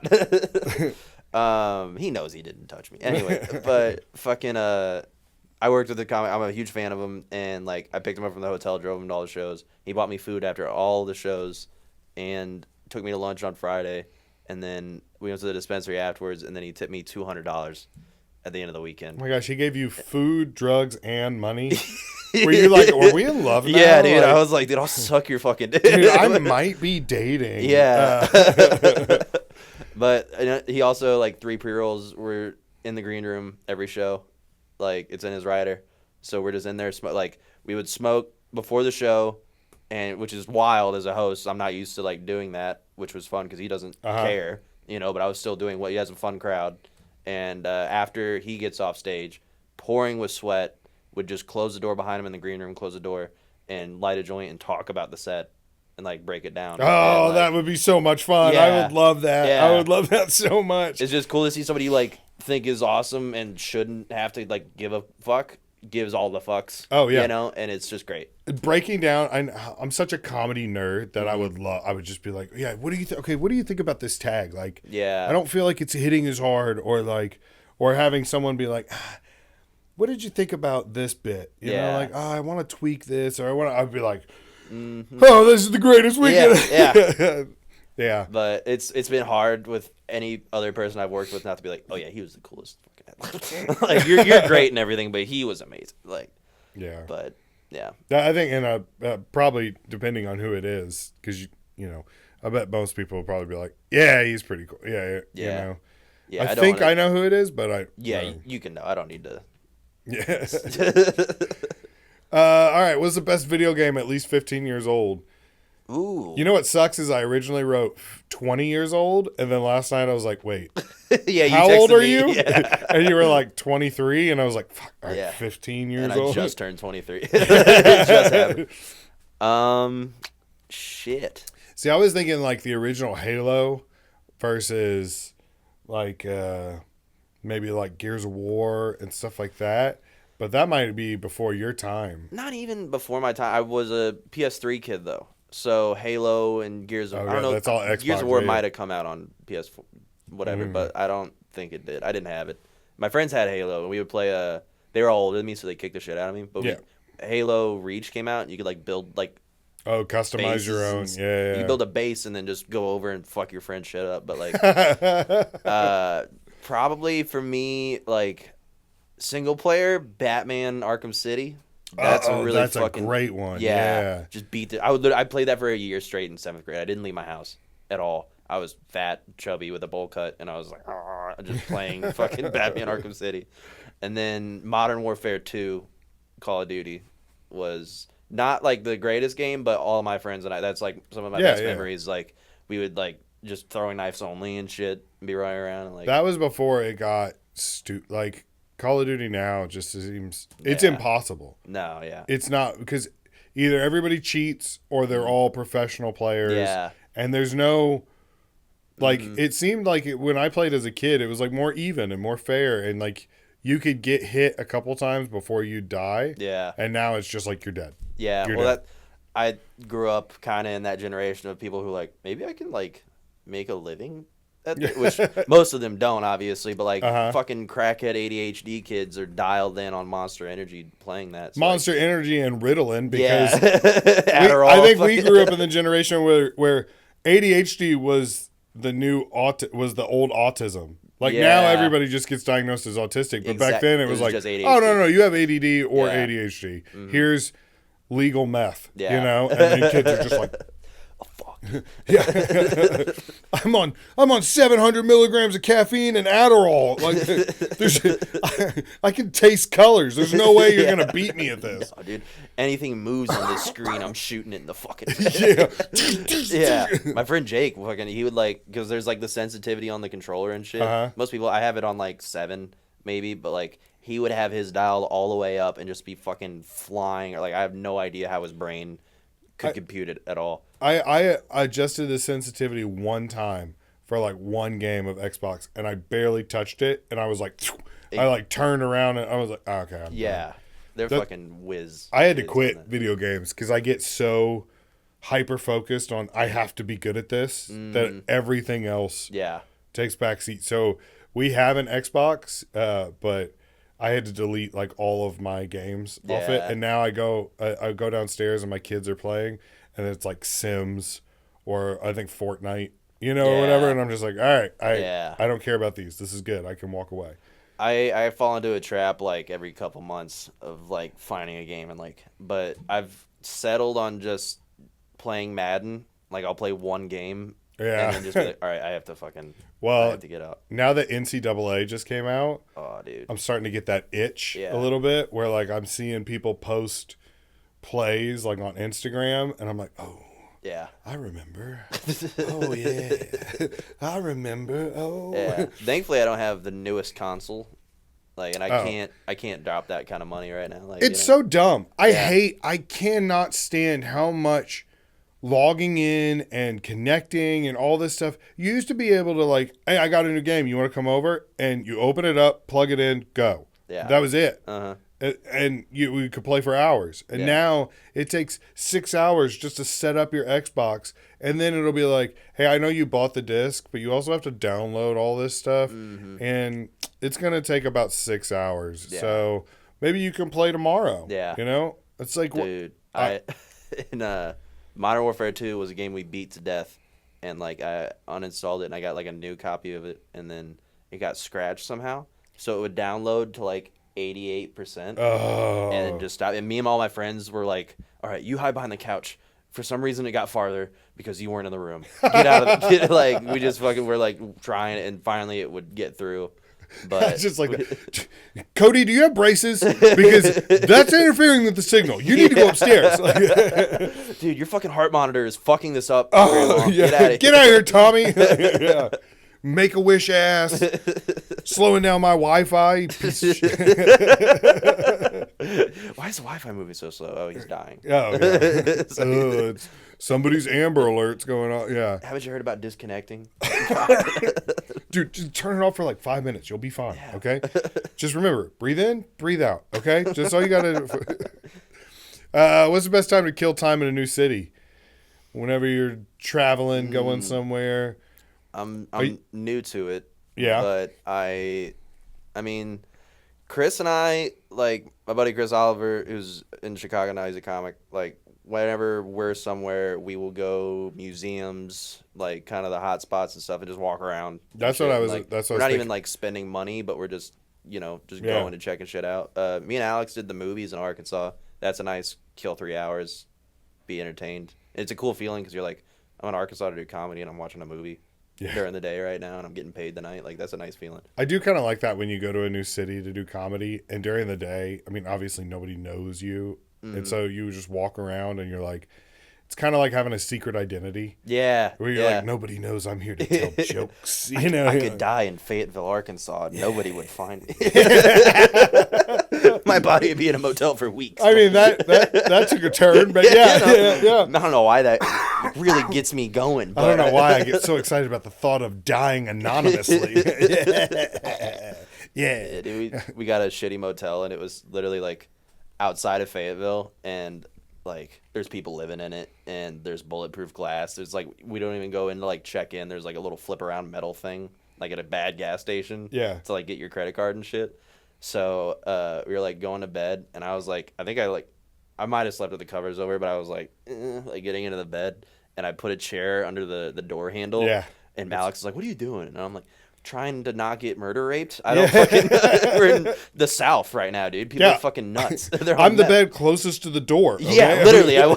Speaker 2: He knows he didn't touch me anyway. But fucking I worked with the comic. I'm a huge fan of him, and like I picked him up from the hotel, drove him to all the shows. He bought me food after all the shows, and took me to lunch on Friday, and then we went to the dispensary afterwards, and then he tipped me $200 at the end of the weekend.
Speaker 1: Oh my gosh, he gave you food, drugs, and money. Were you like, were we in love now?
Speaker 2: Yeah, dude. I was like, dude, I'll suck your fucking dick.
Speaker 1: Dude, I might be dating.
Speaker 2: Yeah. But he also, like, 3 pre-rolls were in the green room every show. Like, it's in his rider. So we're just in there. Like, we would smoke before the show, and which is wild as a host. I'm not used to, like, doing that, which was fun because he doesn't care, but I was still doing what he has a fun crowd. And after he gets off stage, pouring with sweat, would just close the door behind him in the green room, close the door, and light a joint and talk about the set and, like, break it down.
Speaker 1: Oh,
Speaker 2: and,
Speaker 1: that would be so much fun.
Speaker 2: Yeah,
Speaker 1: I would love that.
Speaker 2: yeah.
Speaker 1: I would love that so much.
Speaker 2: It's just cool to see somebody you, like, think is awesome and shouldn't have to, like, give a fuck, gives all the fucks.
Speaker 1: Oh, yeah.
Speaker 2: And it's just great.
Speaker 1: Breaking down, I'm such a comedy nerd that I would just be like, yeah, what do you what do you think about this tag? Like,
Speaker 2: Yeah.
Speaker 1: I don't feel like it's hitting as hard, or having someone be like, what did you think about this bit? You know, like, I want to tweak this, or I'd be like, oh, this is the greatest weekend.
Speaker 2: Yeah.
Speaker 1: Yeah.
Speaker 2: But it's been hard with any other person I've worked with not to be like, oh yeah, he was the coolest fucking headliner. Like you're great and everything, but he was amazing. Like,
Speaker 1: yeah.
Speaker 2: But yeah,
Speaker 1: I think, and probably depending on who it is, because I bet most people will probably be like, yeah, he's pretty cool. Yeah.
Speaker 2: Yeah.
Speaker 1: I think I know who it is, but
Speaker 2: you can know. I don't need to.
Speaker 1: Yeah. All right. What's the best video game at least 15 years old?
Speaker 2: Ooh.
Speaker 1: You know what sucks is I originally wrote 20 years old, and then last night I was like, wait.
Speaker 2: Yeah.
Speaker 1: How old are
Speaker 2: me.
Speaker 1: you?
Speaker 2: Yeah.
Speaker 1: And you were like 23, and I was like, fuck, all right,
Speaker 2: Yeah.
Speaker 1: 15 years
Speaker 2: And
Speaker 1: old.
Speaker 2: I just turned 23. It just happened. Shit.
Speaker 1: See, I was thinking like the original Halo versus like maybe like Gears of War and stuff like that. But that might be before your time.
Speaker 2: Not even before my time. I was a PS3 kid though. So Halo and Gears of War. I don't know.
Speaker 1: That's all Xbox.
Speaker 2: Gears of War might have come out on PS4, whatever, but I don't think it did. I didn't have it. My friends had Halo, and we would play. They were all older than me, so they kicked the shit out of me. But Halo Reach came out, and you could like build like.
Speaker 1: Oh, customize your own. Yeah.
Speaker 2: You could build a base and then just go over and fuck your friend's shit up. But like, probably for me, like single player Batman Arkham City. That's a really
Speaker 1: a great one. Yeah.
Speaker 2: Just beat it. I played that for a year straight in 7th grade. I didn't leave my house at all. I was fat, chubby with a bowl cut, and I was like, just playing fucking Batman Arkham City. And then Modern Warfare 2, Call of Duty, was not like the greatest game, but all my friends and I, that's like some of my best memories. Like we would like just throwing knives only and shit, and be running around and like.
Speaker 1: That was before it got like Call of Duty now just seems it's impossible.
Speaker 2: No, yeah.
Speaker 1: It's not because either everybody cheats or they're all professional players.
Speaker 2: Yeah.
Speaker 1: And there's no like it seemed like when I played as a kid, it was like more even and more fair, and like you could get hit a couple times before you die.
Speaker 2: Yeah.
Speaker 1: And now it's just like you're dead.
Speaker 2: Yeah.
Speaker 1: You're
Speaker 2: Well,
Speaker 1: dead.
Speaker 2: I grew up kind of in that generation of people who like maybe I can like make a living at which most of them don't, obviously, but like fucking crackhead ADHD kids are dialed in on Monster Energy playing that. So
Speaker 1: Monster Energy and Ritalin because
Speaker 2: Adderall,
Speaker 1: I think we grew up in the generation where ADHD was the new was the old autism. Like now everybody just gets diagnosed as autistic, but back then it was like, oh no, you have ADD or ADHD. Here's legal meth, you know, and then kids are just like,
Speaker 2: oh, fuck.
Speaker 1: Yeah, I'm on 700 milligrams of caffeine and Adderall. Like, I can taste colors. There's no way you're gonna beat me at this.
Speaker 2: No, dude. Anything moves on this screen, I'm shooting it in the fucking head. Yeah. My friend Jake, fucking, he would like because there's like the sensitivity on the controller and shit. Most people, I have it on like 7 maybe, but like he would have his dial all the way up and just be fucking flying, or like I have no idea how his brain could compute it at all.
Speaker 1: I adjusted the sensitivity one time for like one game of Xbox, and I barely touched it, and I was like, I like turned around, and I was like, oh, okay, I'm done.
Speaker 2: They're fucking whiz.
Speaker 1: I had to quit video games because I get so hyper focused on I have to be good at this that everything else takes backseat. So we have an Xbox, but I had to delete like all of my games off it, and now I go downstairs and my kids are playing, and it's like Sims or I think Fortnite, you know, or whatever, and I'm just like, all right, I don't care about these. This is good. I can walk away.
Speaker 2: I fall into a trap like every couple months of like finding a game and like, but I've settled on just playing Madden. Like I'll play one game. And then just be like, all right, I have to get out.
Speaker 1: Now that NCAA just came out,
Speaker 2: oh, dude,
Speaker 1: I'm starting to get that itch a little bit where like I'm seeing people post plays like on Instagram, and I'm like, oh, yeah, I remember. Oh yeah, I remember. Oh,
Speaker 2: yeah. Thankfully, I don't have the newest console. Like, and I can't drop that kind of money right now. Like,
Speaker 1: it's so dumb. I cannot stand how much logging in and connecting and all this stuff. You used to be able to like, hey, I got a new game. You want to come over? And you open it up, plug it in, go. Yeah. That was it. And we could play for hours. And now it takes 6 hours just to set up your Xbox. And then it'll be like, hey, I know you bought the disc, but you also have to download all this stuff. And it's going to take about 6 hours. Yeah. So maybe you can play tomorrow. Yeah. You know? It's like,
Speaker 2: dude, in Modern Warfare 2 was a game we beat to death, and like I uninstalled it and I got like a new copy of it, and then it got scratched somehow, so it would download to like 88%, and it just stopped. And me and all my friends were like, "All right, you hide behind the couch." For some reason, it got farther because you weren't in the room. Get out of the like. We just fucking were like trying it, and finally it would get through. But
Speaker 1: it's just like that. Cody, do you have braces? Because that's interfering with the signal. You need to go upstairs.
Speaker 2: Dude, your fucking heart monitor is fucking this up.
Speaker 1: Oh, yeah. Get out of here, Tommy. Yeah. Make-A-Wish ass. Slowing down my Wi-Fi. Piece of shit.
Speaker 2: Why is the Wi-Fi moving so slow? Oh, he's dying.
Speaker 1: Oh, yeah. It's somebody's Amber Alert's going on. Yeah.
Speaker 2: Haven't you heard about disconnecting?
Speaker 1: Dude, just turn it off for like 5 minutes. You'll be fine, okay? Just remember, breathe in, breathe out, okay? Just all you got to do. What's the best time to kill time in a new city? Whenever you're traveling, going somewhere.
Speaker 2: I'm new to it.
Speaker 1: Yeah.
Speaker 2: But I mean, Chris and I, like my buddy Chris Oliver, who's in Chicago now, he's a comic, like whenever we're somewhere, we will go museums, like kind of the hot spots and stuff, and just walk around.
Speaker 1: That's what I was.
Speaker 2: Like,
Speaker 1: that's what
Speaker 2: we're
Speaker 1: I was
Speaker 2: not even like spending money, but we're just going and checking shit out. Me and Alex did the movies in Arkansas. That's a nice kill 3 hours, be entertained. It's a cool feeling because you're like, I'm in Arkansas to do comedy and I'm watching a movie during the day right now, and I'm getting paid the night. Like that's a nice feeling.
Speaker 1: I do kind of like that when you go to a new city to do comedy, and during the day, I mean, obviously nobody knows you. And so you just walk around and you're like, it's kind of like having a secret identity.
Speaker 2: Yeah.
Speaker 1: Where you're like, nobody knows I'm here to tell jokes. You know,
Speaker 2: I could die in Fayetteville, Arkansas. Nobody would find me. My body would be in a motel for weeks.
Speaker 1: I mean, that took a turn, but yeah.
Speaker 2: I don't know why that really gets me going. But...
Speaker 1: I don't know why I get so excited about the thought of dying anonymously.
Speaker 2: Yeah, dude, we got a shitty motel, and it was literally like outside of Fayetteville, and like there's people living in it, and there's bulletproof glass. There's like, we don't even go in to like check in. There's like a little flip around metal thing, like at a bad gas station.
Speaker 1: Yeah.
Speaker 2: To like get your credit card and shit. So we were like going to bed, and I was like, I might have slept with the covers over, but I was like getting into the bed, and I put a chair under the door handle.
Speaker 1: Yeah.
Speaker 2: And Alex is like, "What are you doing?" And I'm like, trying to not get murder raped. I don't fucking. We're in the South right now, dude. People are fucking nuts.
Speaker 1: I'm the bed closest to the door. Okay?
Speaker 2: Yeah, literally. I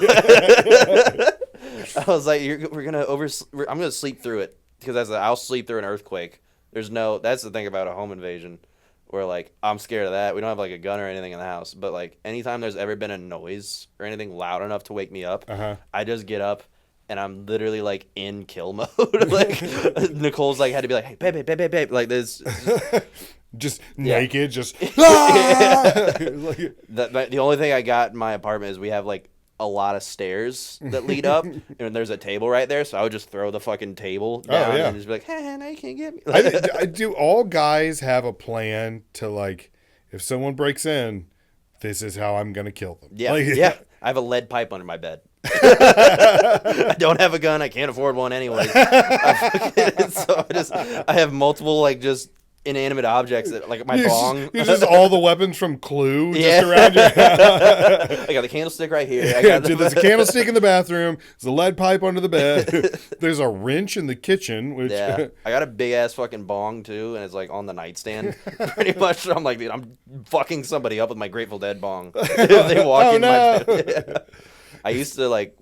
Speaker 2: was like, I'm gonna sleep through it, because I'll sleep through an earthquake. That's the thing about a home invasion, where like I'm scared of that. We don't have like a gun or anything in the house, but like anytime there's ever been a noise or anything loud enough to wake me up, I just get up. And I'm literally like in kill mode. Like Nicole's like had to be like, "Hey, babe," like this,
Speaker 1: just naked, just.
Speaker 2: The only thing I got in my apartment is we have like a lot of stairs that lead up, and there's a table right there. So I would just throw the fucking table down and just be like, "Hey, now you can't get me."
Speaker 1: Do all guys have a plan to like, if someone breaks in, this is how I'm gonna kill them?
Speaker 2: Yeah, yeah. I have a lead pipe under my bed. I don't have a gun. I can't afford one anyway. So I have multiple like just inanimate objects that, like my bong.
Speaker 1: It's just all the weapons from Clue just around you.
Speaker 2: I got the candlestick right here.
Speaker 1: There's a candlestick in the bathroom. There's a lead pipe under the bed. There's a wrench in the kitchen. Which
Speaker 2: I got a big ass fucking bong too, and it's like on the nightstand. Pretty much, I'm like, dude, I'm fucking somebody up with my Grateful Dead bong. If they walk in my bed. I used to like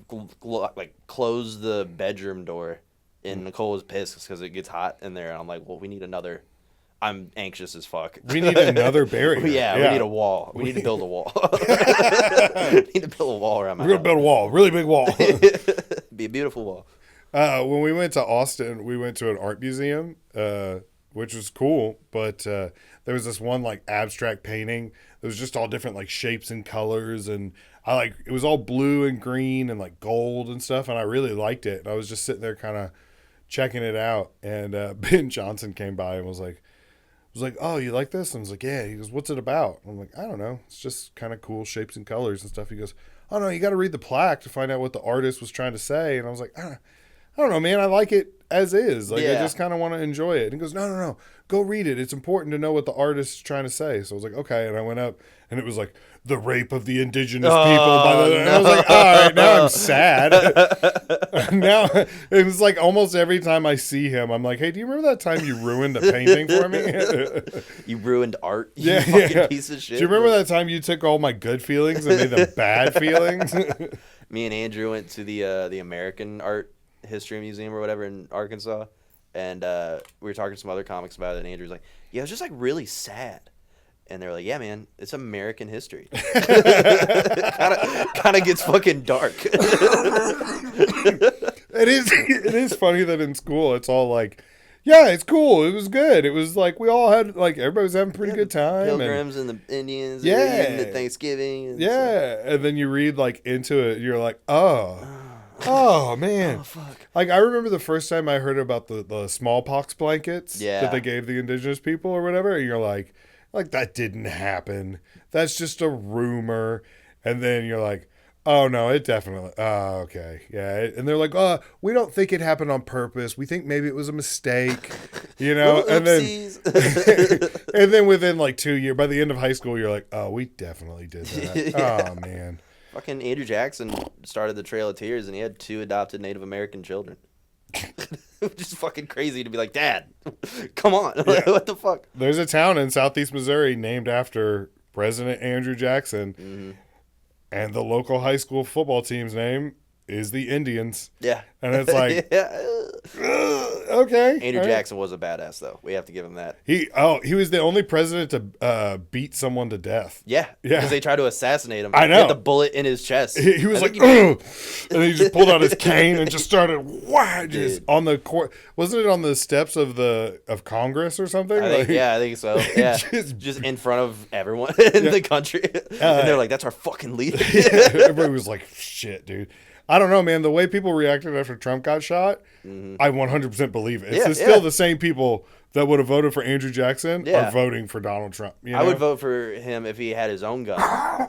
Speaker 2: close the bedroom door, and Nicole was pissed because it gets hot in there. And I'm like, well, we need another. I'm anxious as fuck.
Speaker 1: We need another barrier.
Speaker 2: We need a wall. We need to build a wall. We need to build a wall around my house.
Speaker 1: We're gonna build a wall, really big wall.
Speaker 2: Be a beautiful wall.
Speaker 1: When we went to Austin, we went to an art museum, which was cool. But there was this one like abstract painting. It was just all different like shapes and colors, and it was all blue and green and like gold and stuff, and I really liked it. And I was just sitting there kind of checking it out, and Ben Johnson came by and was like, "Oh, you like this?" And I was like, "Yeah." He goes, "What's it about?" I'm like, "I don't know. It's just kind of cool shapes and colors and stuff." He goes, "Oh no, you got to read the plaque to find out what the artist was trying to say." And I was like, I don't know, man. I like it as is. I just kind of want to enjoy it. And he goes, no. Go read it. It's important to know what the artist is trying to say. So I was like, okay. And I went up, and it was like, the rape of the indigenous people. And I was like, all right, now I'm sad. Now, it was like almost every time I see him, I'm like, hey, do you remember that time you ruined a painting for me?
Speaker 2: You ruined art?
Speaker 1: You
Speaker 2: fucking piece of shit.
Speaker 1: Do you remember that time you took all my good feelings and made them bad feelings?
Speaker 2: Me and Andrew went to the American Art History Museum or whatever in Arkansas, and we were talking to some other comics about it, and Andrew's like, yeah, it was just like really sad. And they were like, yeah, man, it's American history. Kind of gets fucking dark.
Speaker 1: It is funny that in school it's all like, yeah, it's cool. It was good. It was like we all had like everybody was having a pretty good time.
Speaker 2: Pilgrims and the Indians. And the Thanksgiving.
Speaker 1: And then you read like into it, you're like, oh man.
Speaker 2: Oh fuck.
Speaker 1: Like I remember the first time I heard about the smallpox blankets that they gave the indigenous people or whatever, and you're like that didn't happen. That's just a rumor. And then you're like, oh no, it definitely. Oh, okay, yeah. And they're like, we don't think it happened on purpose. We think maybe it was a mistake, you know. And then, and then within like 2 years, by the end of high school, you're like, oh, we definitely did that. Oh man.
Speaker 2: Fucking Andrew Jackson started the Trail of Tears, and he had 2 adopted Native American children. Which is fucking crazy to be like, Dad, come on. Yeah. What the fuck?
Speaker 1: There's a town in southeast Missouri named after President Andrew Jackson. Mm-hmm. And the local high school football team's name is the Indians.
Speaker 2: Yeah.
Speaker 1: And it's like, Okay.
Speaker 2: Andrew
Speaker 1: all right.
Speaker 2: Jackson was a badass, though. We have to give him that.
Speaker 1: He was the only president to beat someone to death.
Speaker 2: Yeah,
Speaker 1: Yeah.
Speaker 2: because they tried to assassinate him.
Speaker 1: I know.
Speaker 2: He had the bullet in his chest.
Speaker 1: He was
Speaker 2: I
Speaker 1: like,
Speaker 2: think he-
Speaker 1: ugh, and he just pulled out his cane and just started just
Speaker 2: Dude.
Speaker 1: on the court. Wasn't it on the steps of Congress or something?
Speaker 2: I think,
Speaker 1: Like,
Speaker 2: yeah, I think so. Yeah, just in front of everyone in the country, and they're like, "That's our fucking leader."
Speaker 1: Everybody was like, "Shit, dude." I don't know, man. The way people reacted after Trump got shot, I 100% believe it. It's still the same people that would have voted for Andrew Jackson are voting for Donald Trump. You know?
Speaker 2: I would vote for him if he had his own gun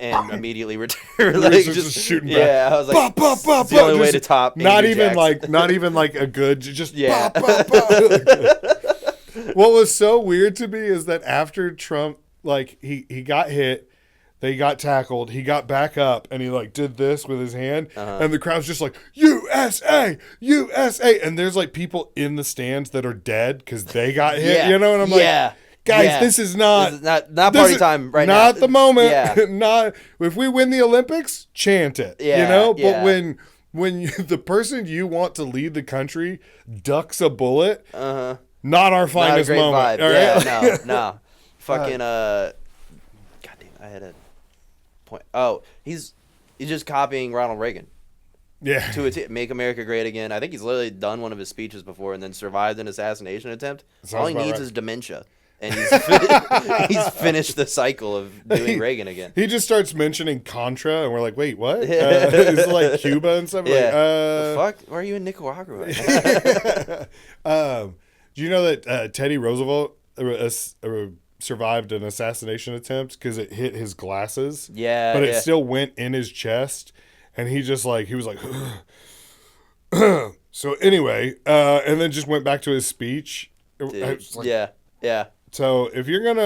Speaker 2: and immediately return. Like
Speaker 1: just shooting back.
Speaker 2: Yeah, I was like, it's the only way to top.
Speaker 1: Not
Speaker 2: Andrew
Speaker 1: even
Speaker 2: Jackson.
Speaker 1: not even like a good. Just
Speaker 2: Yeah.
Speaker 1: What was so weird to me is that after Trump, like he got hit. They got tackled. He got back up and he like did this with his hand, and the crowd's just like USA, USA, and there's like people in the stands that are dead because they got hit. You know, and I'm like, guys, this is not
Speaker 2: party time right now.
Speaker 1: Not the moment.
Speaker 2: Yeah.
Speaker 1: Not if we win the Olympics, chant it.
Speaker 2: Yeah,
Speaker 1: you know,
Speaker 2: yeah.
Speaker 1: but when the person you want to lead the country ducks a bullet, not our finest
Speaker 2: not a great
Speaker 1: moment.
Speaker 2: vibe.
Speaker 1: All
Speaker 2: Yeah,
Speaker 1: right?
Speaker 2: no. Fucking God damn, I had a point. Oh, he's just copying Ronald Reagan
Speaker 1: Yeah.
Speaker 2: to make America great again. I think he's literally done one of his speeches before and then survived an assassination attempt. All he needs is dementia, and he's finished the cycle of doing Reagan again.
Speaker 1: He just starts mentioning Contra, and we're like, wait, what? Is it like Cuba and stuff?
Speaker 2: Yeah.
Speaker 1: Like,
Speaker 2: The fuck? Why are you in Nicaragua?
Speaker 1: do you know that Teddy Roosevelt survived an assassination attempt because it hit his glasses?
Speaker 2: Yeah.
Speaker 1: But it still went in his chest, and he just like, he was like, so anyway, and then just went back to his speech.
Speaker 2: Dude,
Speaker 1: Like,
Speaker 2: yeah.
Speaker 1: So if you want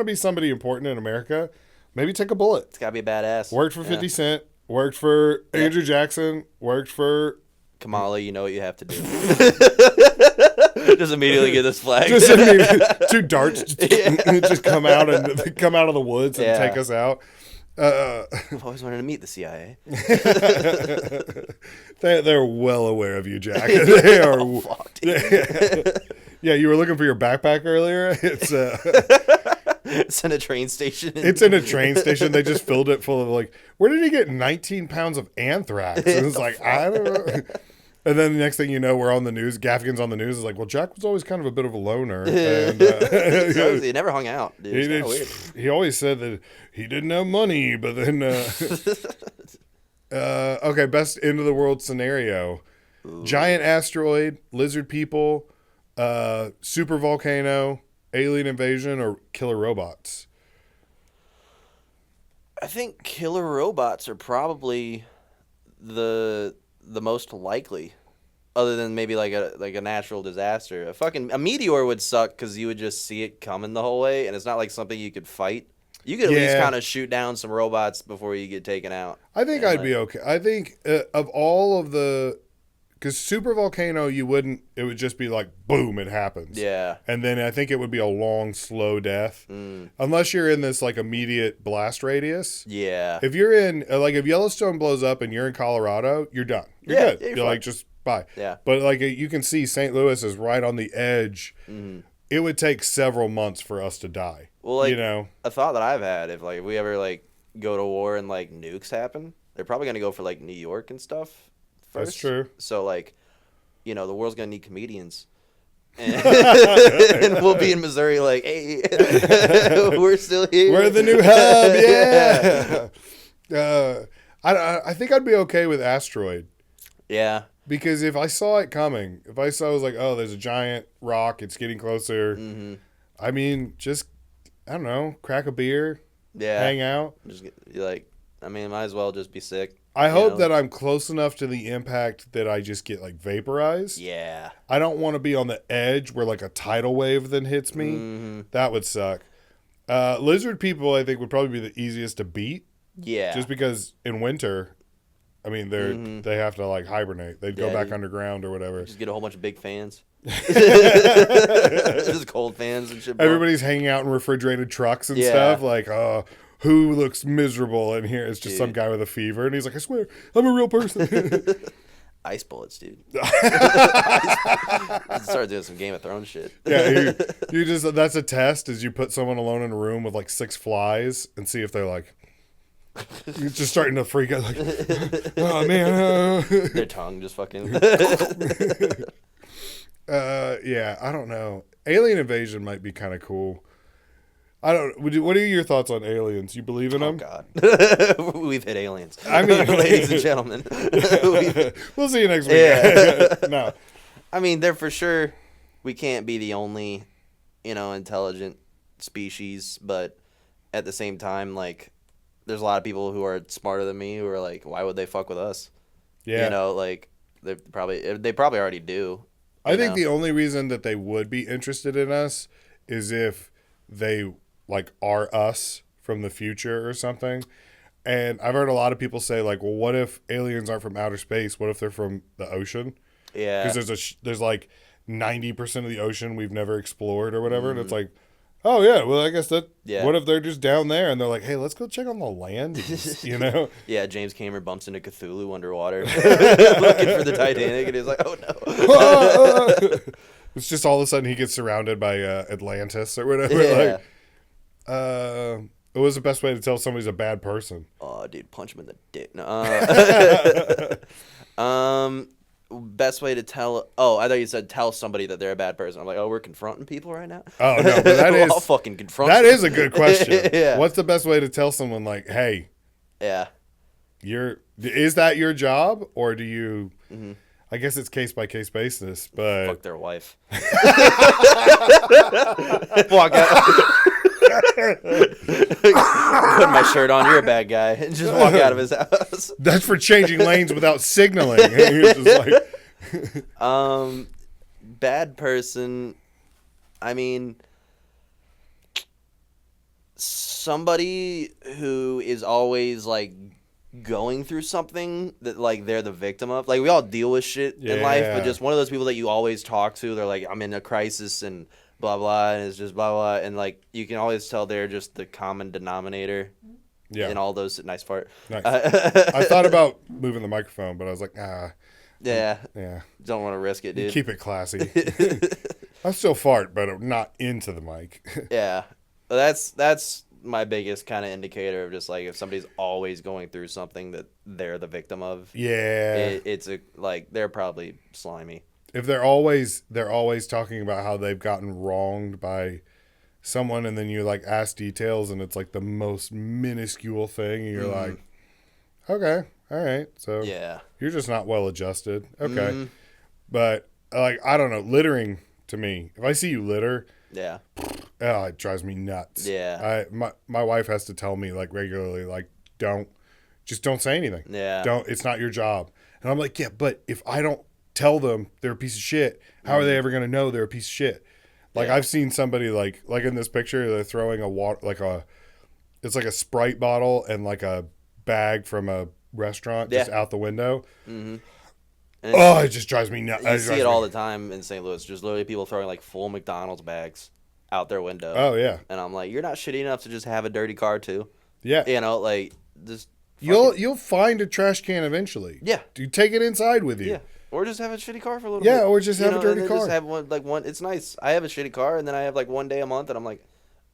Speaker 1: to be somebody important in America, maybe take a bullet.
Speaker 2: It's gotta be a badass.
Speaker 1: Worked for 50 Cent, worked for Andrew Jackson, worked for
Speaker 2: Kamala, you know what you have to do. Just immediately get this flag.
Speaker 1: just two darts just come out of the woods and take us out.
Speaker 2: I've always wanted to meet the CIA.
Speaker 1: They're well aware of you, Jack. They are.
Speaker 2: Oh, fuck, dude.
Speaker 1: Yeah, you were looking for your backpack earlier.
Speaker 2: It's in a train station.
Speaker 1: It's in a train station. They just filled it full of like, where did he get 19 pounds of anthrax? And it's like, I don't know. And then the next thing you know, we're on the news. Gaffigan's on the news. Is like, well, Jack was always kind of a bit of a loner. And,
Speaker 2: He never hung out. Dude. It's kinda weird.
Speaker 1: he always said that he didn't have money, but then, okay, best end of the world scenario: giant asteroid, lizard people, super volcano, alien invasion, or killer robots.
Speaker 2: I think killer robots are probably the most likely, other than maybe like a natural disaster. A meteor would suck because you would just see it coming the whole way, and it's not like something you could fight. You could at least kind of shoot down some robots before you get taken out.
Speaker 1: I think I'd be okay. I think of all of the, because super volcano, you wouldn't. It would just be like boom, it happens.
Speaker 2: Yeah.
Speaker 1: And then I think it would be a long, slow death, unless you're in this like immediate blast radius.
Speaker 2: Yeah.
Speaker 1: If you're in like if Yellowstone blows up and you're in Colorado, you're done. You're good.
Speaker 2: Yeah,
Speaker 1: you're like just bye.
Speaker 2: Yeah.
Speaker 1: But like you can see St. Louis is right on the edge. It would take several months for us to die.
Speaker 2: Well, like,
Speaker 1: you know,
Speaker 2: a thought that I've had, if we ever like go to war and like nukes happen, they're probably gonna go for like New York and stuff first.
Speaker 1: That's true.
Speaker 2: So like, the world's gonna need comedians, and we'll be in Missouri like, hey, we're still here.
Speaker 1: We're the new hub. Yeah. I think I'd be okay with asteroid.
Speaker 2: Yeah.
Speaker 1: Because if I saw it coming, if I was like, oh, there's a giant rock, it's getting closer. I mean, just, I don't know, crack a beer, hang out.
Speaker 2: Just might as well just be sick.
Speaker 1: I hope that I'm close enough to the impact that I just get like vaporized.
Speaker 2: Yeah.
Speaker 1: I don't want to be on the edge where like a tidal wave then hits me. That would suck. Lizard people, I think, would probably be the easiest to beat.
Speaker 2: Yeah.
Speaker 1: Just because in winter, I mean, they have to like hibernate. They'd go back underground or whatever.
Speaker 2: Just get a whole bunch of big fans. Just cold fans and shit.
Speaker 1: Everybody's hanging out in refrigerated trucks and stuff. Like, who looks miserable in here? It's just some guy with a fever. And he's like, I swear, I'm a real person.
Speaker 2: Ice bullets, dude. Start doing some Game of Thrones shit.
Speaker 1: Yeah, you just that's a test. Is you put someone alone in a room with like 6 flies and see if they're like. You're just starting to freak out, like, oh man,
Speaker 2: Their tongue just fucking.
Speaker 1: Yeah, I don't know. Alien invasion might be kind of cool. I don't. What are your thoughts on aliens? You believe in them?
Speaker 2: Oh God, we've hit aliens.
Speaker 1: I mean,
Speaker 2: ladies and gentlemen,
Speaker 1: we'll see you next week.
Speaker 2: Yeah.
Speaker 1: No,
Speaker 2: I mean, they're for sure. We can't be the only, intelligent species, but at the same time, like, there's a lot of people who are smarter than me who are like, why would they fuck with us?
Speaker 1: yeah.
Speaker 2: Like they probably already do.
Speaker 1: I think the only reason that they would be interested in us is if they like are us from the future or something. And I've heard a lot of people say like, well, what if aliens aren't from outer space? What if they're from the ocean?
Speaker 2: Yeah.
Speaker 1: Because there's like 90% of the ocean we've never explored or whatever. And it's like, oh yeah, well I guess that. Yeah. What if they're just down there and they're like, hey, let's go check on the land,
Speaker 2: Yeah, James Cameron bumps into Cthulhu underwater, looking for the Titanic, and he's like, oh no.
Speaker 1: It's just all of a sudden he gets surrounded by Atlantis or whatever.
Speaker 2: Yeah.
Speaker 1: What was the best way to tell somebody's a bad person?
Speaker 2: Oh, dude, punch him in the dick. No. Best way to tell. Oh, I thought you said tell somebody that they're a bad person. I'm like, oh, we're confronting people right now.
Speaker 1: Oh no, but that is
Speaker 2: I'll fucking confront.
Speaker 1: That is a good question.
Speaker 2: Yeah.
Speaker 1: What's the best way to tell someone like, hey,
Speaker 2: yeah,
Speaker 1: is that your job or do you? Mm-hmm. I guess it's case by case basis, but
Speaker 2: fuck their wife. Walk out. Put my shirt on. You're a bad guy. And just walk out of his house.
Speaker 1: That's for changing lanes without signaling. You're just like,
Speaker 2: bad person. I mean, somebody who is always like going through something that like they're the victim of. Like we all deal with shit in life, but just one of those people that you always talk to. They're like, I'm in a crisis and blah blah, and it's just blah blah, and like you can always tell they're just the common denominator. Yeah. In all those nice part.
Speaker 1: Nice. I thought about moving the microphone, but I was like,
Speaker 2: Yeah.
Speaker 1: Yeah.
Speaker 2: Don't want to risk it, dude.
Speaker 1: Keep it classy. I still fart, but I'm not into the mic.
Speaker 2: Yeah. That's my biggest kind of indicator of just like if somebody's always going through something that they're the victim of.
Speaker 1: Yeah.
Speaker 2: It's like they're probably slimy.
Speaker 1: If they're always talking about how they've gotten wronged by someone, and then you like ask details and it's like the most minuscule thing, and you're like, okay, all right, so
Speaker 2: yeah,
Speaker 1: you're just not well adjusted. Okay. But like, I don't know, littering to me, if I see you litter, it drives me nuts.
Speaker 2: Yeah.
Speaker 1: My wife has to tell me like regularly, like, don't say anything.
Speaker 2: Yeah.
Speaker 1: It's not your job. And I'm like, yeah, but if I don't tell them they're a piece of shit, how are they ever going to know they're a piece of shit? Like I've seen somebody like in this picture, they're throwing a water, it's like a Sprite bottle and like a bag from a restaurant just out the window. Mm-hmm. It just drives me nuts.
Speaker 2: You see it all the time in St. Louis. Just literally people throwing like full McDonald's bags out their window.
Speaker 1: Oh yeah.
Speaker 2: And I'm like, you're not shitty enough to just have a dirty car too.
Speaker 1: Yeah.
Speaker 2: Like just
Speaker 1: you'll find a trash can eventually.
Speaker 2: Yeah.
Speaker 1: You take it inside with you.
Speaker 2: Yeah. Or just have a shitty car for a little
Speaker 1: bit.
Speaker 2: Yeah,
Speaker 1: or just have a dirty car.
Speaker 2: Just have one. It's nice. I have a shitty car, and then I have like one day a month, and I'm like,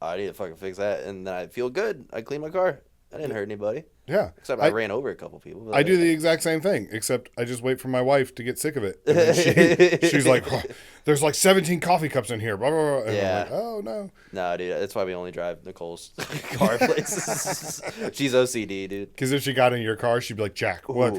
Speaker 2: oh, I need to fucking fix that, and then I feel good. I clean my car. I didn't hurt anybody.
Speaker 1: Yeah.
Speaker 2: Except I ran over a couple people.
Speaker 1: I do the exact same thing, except I just wait for my wife to get sick of it. And then she's like, oh, there's like 17 coffee cups in here. Blah, blah, blah. And I'm like, oh, no.
Speaker 2: No, dude. That's why we only drive Nicole's car places. She's OCD, dude.
Speaker 1: Because if she got in your car, she'd be like, Jack, what?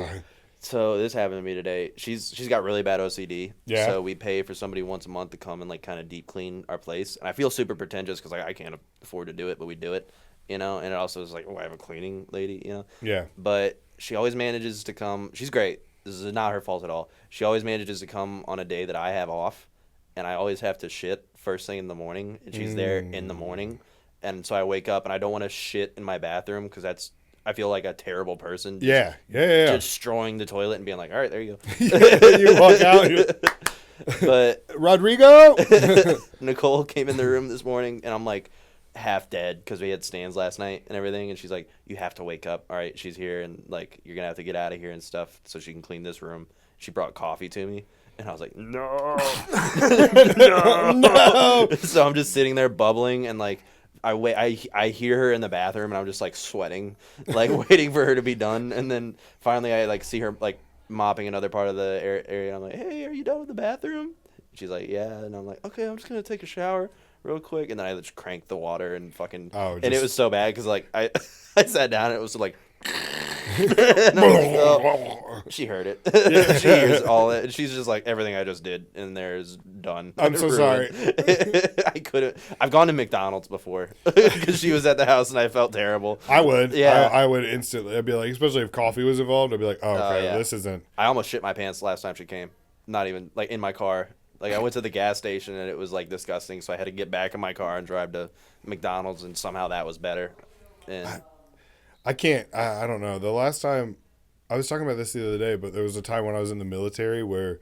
Speaker 2: So this happened to me today. She's got really bad OCD.
Speaker 1: Yeah.
Speaker 2: So we pay for somebody once a month to come and like kind of deep clean our place. And I feel super pretentious because I can't afford to do it, but we do it. And it also is like, I have a cleaning lady,
Speaker 1: Yeah.
Speaker 2: But she always manages to come. She's great. This is not her fault at all. She always manages to come on a day that I have off, and I always have to shit first thing in the morning, and she's there in the morning. And so I wake up, and I don't want to shit in my bathroom because I feel like a terrible person.
Speaker 1: Yeah.
Speaker 2: Destroying the toilet and being like, all right, there you go.
Speaker 1: You walk out.
Speaker 2: But
Speaker 1: Rodrigo!
Speaker 2: Nicole came in the room this morning, and I'm like, half dead because we had stands last night and everything, and she's like, you have to wake up. All right, she's here, and like you're gonna have to get out of here and stuff so she can clean this room. she brought coffee to me. And I was like, no.
Speaker 1: No.
Speaker 2: So I'm just sitting there bubbling, and like I hear her in the bathroom, and I'm just like sweating, like waiting for her to be done. And then finally I like see her like mopping another part of the area. I'm like, hey, are you done with the bathroom? She's like, yeah. And I'm like, okay, I'm just gonna take a shower real quick. And then I just cranked the water and fucking and it was so bad because like I I sat down and it was like and I was like, oh. She heard it. She hears all it. She's just like, everything I just did in there is done.
Speaker 1: I'm so sorry.
Speaker 2: I couldn't. I've gone to McDonald's before because she was at the house and I felt terrible.
Speaker 1: I would.
Speaker 2: Yeah.
Speaker 1: I would instantly. I'd be like, especially if coffee was involved, I'd be like, oh, okay,
Speaker 2: Yeah.
Speaker 1: this isn't.
Speaker 2: I almost shit my pants the last time she came. Not even like in my car. Like I went to the gas station and it was like disgusting, so I had to get back in my car and drive to McDonald's, and somehow that was better. And
Speaker 1: I can't. I don't know. The last time I was talking about this the other day, but there was a time when I was in the military where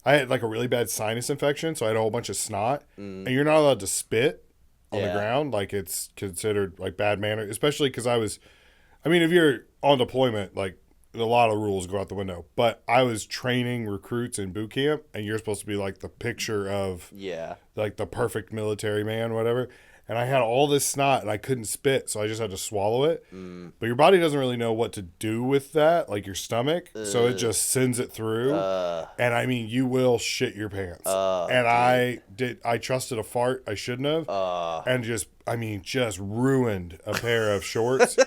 Speaker 1: I had like a really bad sinus infection, so I had a whole bunch of snot, and you're not allowed to spit on the ground. Like it's considered like bad manner, especially because I mean, if you're on deployment, like a lot of rules go out the window. But I was training recruits in boot camp, and you're supposed to be like the picture of like the perfect military man, whatever. And I had all this snot, and I couldn't spit, so I just had to swallow it. But your body doesn't really know what to do with that, like your stomach, so it just sends it through. And I mean, you will shit your pants. And dude. I trusted a fart I shouldn't have, and just ruined a pair of shorts.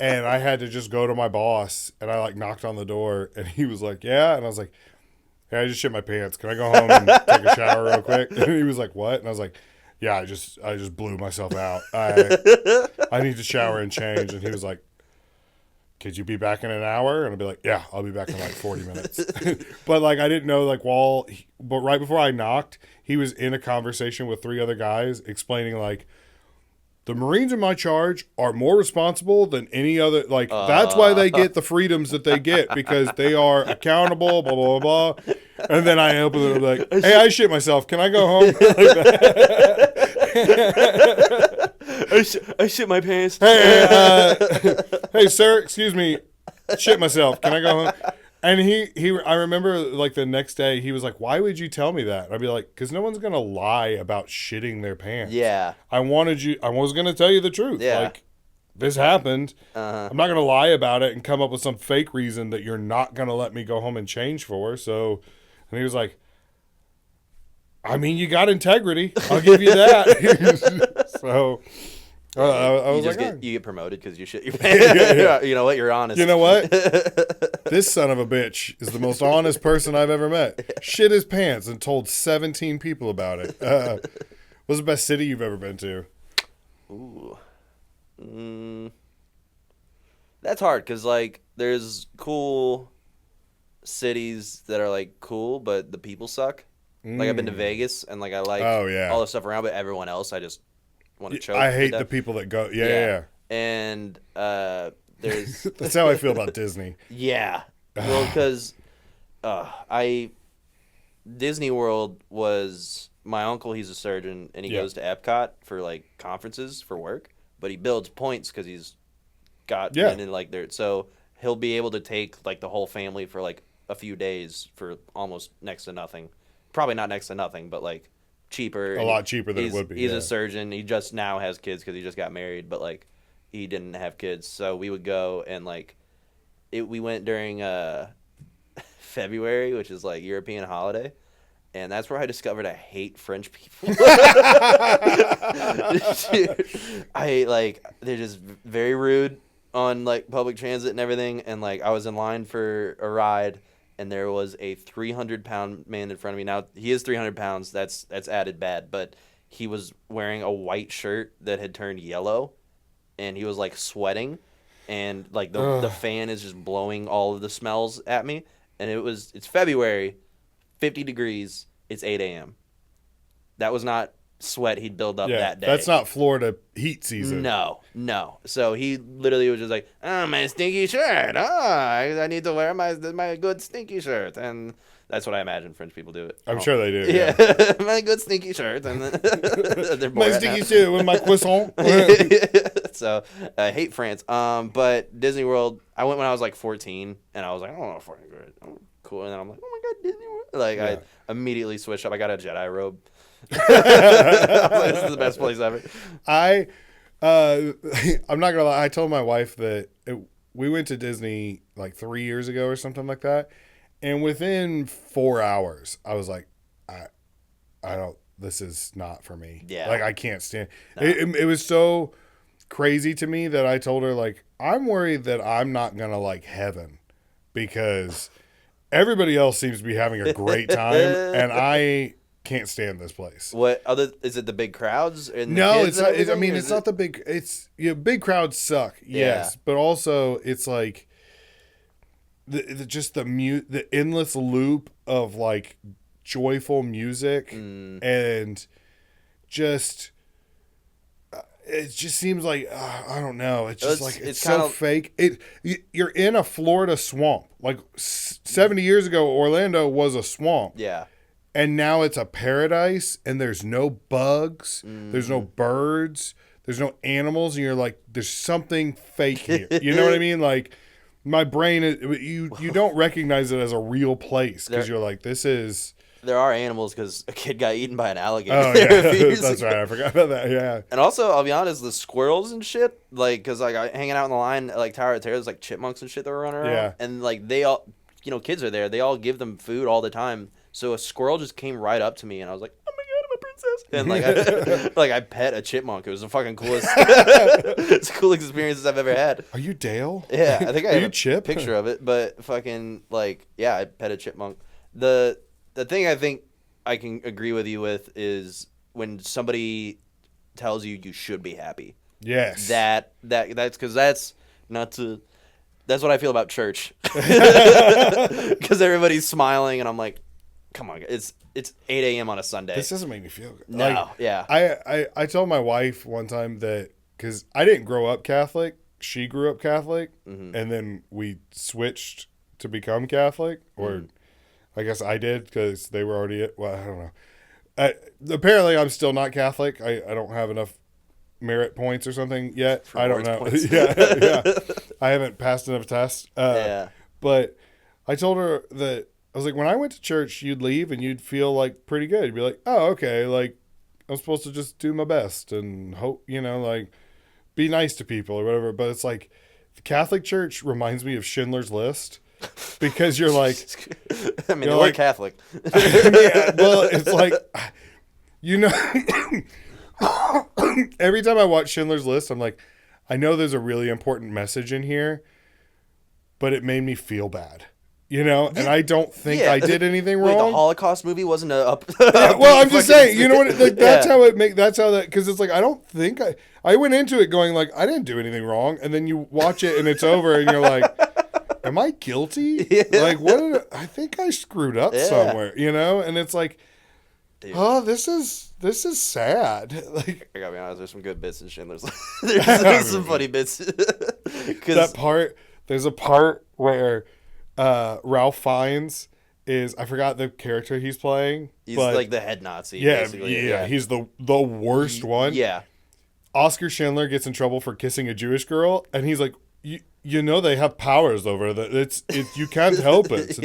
Speaker 1: And I had to just go to my boss, and I like knocked on the door, and he was like, "Yeah," and I was like, "Hey, I just shit my pants. Can I go home and take a shower real quick?" And he was like, "What?" And I was like, yeah, I just blew myself out. I need to shower and change. And he was like, could you be back in an hour? And I'd be like, yeah, I'll be back in like 40 minutes. But like, I didn't know like but right before I knocked, he was in a conversation with 3 other guys explaining like, the Marines in my charge are more responsible than any other. Like, that's why they get the freedoms that they get, because they are accountable, blah, blah, blah, blah. And then I open it and I'm like, hey, I shit myself. Can I go home?
Speaker 2: I shit my pants.
Speaker 1: Hey, sir, excuse me. Shit myself. Can I go home? And I remember like the next day he was like, why would you tell me that? And I'd be like, because no one's going to lie about shitting their pants.
Speaker 2: Yeah.
Speaker 1: I was going to tell you the truth.
Speaker 2: Yeah.
Speaker 1: Like, this happened. I'm not going to lie about it and come up with some fake reason that you're not going to let me go home and change for. So, and he was like, I mean, you got integrity. I'll give you that. So...
Speaker 2: you get promoted because you shit your pants. Yeah. You know what? You're honest.
Speaker 1: You know what? This son of a bitch is the most honest person I've ever met. Shit his pants and told 17 people about it. What's the best city you've ever been to?
Speaker 2: Ooh. That's hard because, like, there's cool cities that are, like, cool, but the people suck. Like, I've been to Vegas, and, like, I like all the stuff around, but everyone else, I just... want to choke.
Speaker 1: I hate the people that go. Yeah.
Speaker 2: And there's.
Speaker 1: That's how I feel about Disney.
Speaker 2: Yeah. Well, because Disney World was my uncle. He's a surgeon, and he goes to Epcot for like conferences for work. But he builds points because he's got in like there. So he'll be able to take like the whole family for like a few days for almost next to nothing. Probably not next to nothing, but like. Cheaper.
Speaker 1: A lot cheaper than it would be.
Speaker 2: He's a surgeon. He just now has kids because he just got married, but like he didn't have kids. So we would go and like we went during February, which is like European holiday, and that's where I discovered I hate French people. They're just very rude on like public transit and everything, and like I was in line for a ride. And there was a 300-pound man in front of me. Now, he is 300 pounds. That's added bad. But he was wearing a white shirt that had turned yellow. And he was, like, sweating. And, like, the fan is just blowing all of the smells at me. And it's February, 50 degrees. It's 8 a.m. That was not sweat he'd build up that day.
Speaker 1: That's not Florida heat season.
Speaker 2: No. So he literally was just like, oh, my stinky shirt. I need to wear my good stinky shirt. And that's what I imagine French people do it.
Speaker 1: I'm sure they do.
Speaker 2: Yeah. My good stinky shirt. And then
Speaker 1: my stinky shirt with my croissant.
Speaker 2: So I hate France. But Disney World, I went when I was like 14. And I was like, I don't know if I'm good. cool. And then I'm like, oh my God, Disney World. Like,
Speaker 1: Yeah.
Speaker 2: I immediately switched up. I got a Jedi robe. I was like, this is the best place ever.
Speaker 1: I'm not gonna lie. I told my wife that we went to Disney like 3 years ago or something like that, and within 4 hours, I was like, I don't. This is not for me.
Speaker 2: Yeah.
Speaker 1: Like I can't stand.
Speaker 2: No.
Speaker 1: It was so crazy to me that I told her like I'm worried that I'm not gonna like heaven because everybody else seems to be having a great time and I can't stand this place.
Speaker 2: What other is it? The big crowds and the
Speaker 1: No,
Speaker 2: kids
Speaker 1: it's
Speaker 2: and
Speaker 1: not.
Speaker 2: everything,
Speaker 1: I mean,
Speaker 2: or
Speaker 1: it's
Speaker 2: is
Speaker 1: not the big. It's big crowds suck. Yes,
Speaker 2: Yeah.
Speaker 1: but also it's like just the endless loop of like joyful music and just it just seems like I don't know. It's just like it's so fake. You're in a Florida swamp. Like 70 years ago, Orlando was a swamp.
Speaker 2: Yeah.
Speaker 1: And now it's a paradise, and there's no bugs, there's no birds, there's no animals, and you're like, there's something fake here. You know what I mean? Like, my brain, you don't recognize it as a real place because you're like, this is...
Speaker 2: There are animals because a kid got eaten by an alligator.
Speaker 1: Oh, yeah, that's right. I forgot about that, yeah.
Speaker 2: And also, I'll be honest, the squirrels and shit, like, because, like, hanging out in the line, like, Tower of Terror, there's, like, chipmunks and shit that were running around.
Speaker 1: Yeah.
Speaker 2: And, like, they all, you know, kids are there. They all give them food all the time. So a squirrel just came right up to me, and I was like, "Oh my God, I'm a princess!" And like, I pet a chipmunk. It was the fucking coolest, it's the coolest experiences I've ever had.
Speaker 1: Are you Dale?
Speaker 2: Yeah, I think I have a
Speaker 1: Chip?
Speaker 2: picture of it. But fucking like, yeah, I pet a chipmunk. The thing I think I can agree with you with is when somebody tells you you should be happy.
Speaker 1: Yes.
Speaker 2: That's because that's not to. That's what I feel about church. Because everybody's smiling, and I'm like, come on, it's 8 a.m. on a Sunday.
Speaker 1: This doesn't make me feel good.
Speaker 2: No,
Speaker 1: like,
Speaker 2: yeah.
Speaker 1: I told my wife one time that because I didn't grow up Catholic, she grew up Catholic, and then we switched to become Catholic, or I guess I did because they were already. Well, I don't know. Apparently, I'm still not Catholic. I don't have enough merit points or something yet. I don't know. yeah. I haven't passed enough tests.
Speaker 2: Yeah.
Speaker 1: But I told her that I was like, when I went to church, you'd leave and you'd feel like pretty good. You'd be like, oh, okay, like I'm supposed to just do my best and hope, like be nice to people or whatever. But it's like the Catholic Church reminds me of Schindler's List because you're like,
Speaker 2: I mean, we're Catholic.
Speaker 1: Yeah, well, it's like, every time I watch Schindler's List, I'm like, I know there's a really important message in here, but it made me feel bad, and I don't think I did anything wrong.
Speaker 2: Wait, the Holocaust movie wasn't up.
Speaker 1: Well, I'm just saying, you know what? Like, that's how because it's like, I don't think I went into it going like, I didn't do anything wrong. And then you watch it and it's over and you're like, am I guilty?
Speaker 2: Yeah.
Speaker 1: Like, I think I screwed up somewhere, and it's like, dude. Oh, this is sad. Like,
Speaker 2: I gotta be honest, there's some good bits in Schindler's List. There's some funny bits.
Speaker 1: There's a part where Ralph Fiennes I forgot the character he's playing.
Speaker 2: He's like the head Nazi. Basically.
Speaker 1: Yeah, he's the worst one.
Speaker 2: Yeah. Oscar
Speaker 1: Schindler gets in trouble for kissing a Jewish girl, and he's like, they have powers over that. You can't help it. So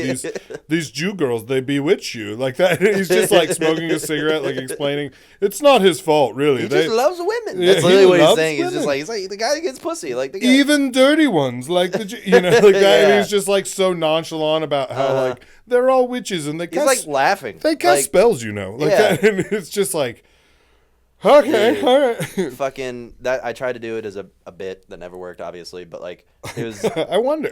Speaker 1: these Jew girls, they bewitch you like that. He's just like smoking a cigarette, like explaining it's not his fault, really.
Speaker 2: He just loves women. That's literally what he's saying.
Speaker 1: Women.
Speaker 2: He's like the guy that gets pussy, like the guy.
Speaker 1: Even dirty ones, like like that.
Speaker 2: Yeah.
Speaker 1: And he's just like so nonchalant about how like they're all witches and they
Speaker 2: he's like laughing.
Speaker 1: They cast spells, like that, and it's just like. Okay, all right.
Speaker 2: Fucking that! I tried to do it as a bit that never worked, obviously, but like it was.
Speaker 1: I wonder.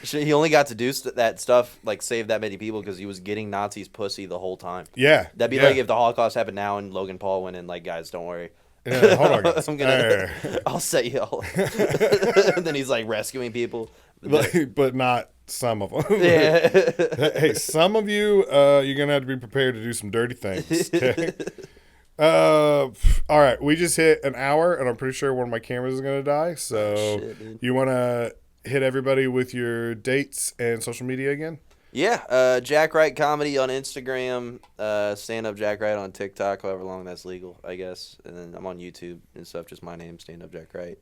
Speaker 2: He only got to do that stuff, like save that many people, because he was getting Nazis pussy the whole time.
Speaker 1: Yeah,
Speaker 2: that'd be like if the Holocaust happened now and Logan Paul went in, like, guys, don't worry.
Speaker 1: Yeah, hold on, guys.
Speaker 2: I'll set you all. And then he's like rescuing people,
Speaker 1: but not some of them.
Speaker 2: Yeah.
Speaker 1: Hey, some of you, you're gonna have to be prepared to do some dirty things. Okay? All right, we just hit an hour and I'm pretty sure one of my cameras is gonna die, so you want to hit everybody with your dates and social media again?
Speaker 2: Yeah, Jack Wright Comedy on Instagram, Stand Up Jack Wright on TikTok, however long that's legal, I guess, and then I'm on YouTube and stuff, just my name, Stand Up Jack Wright.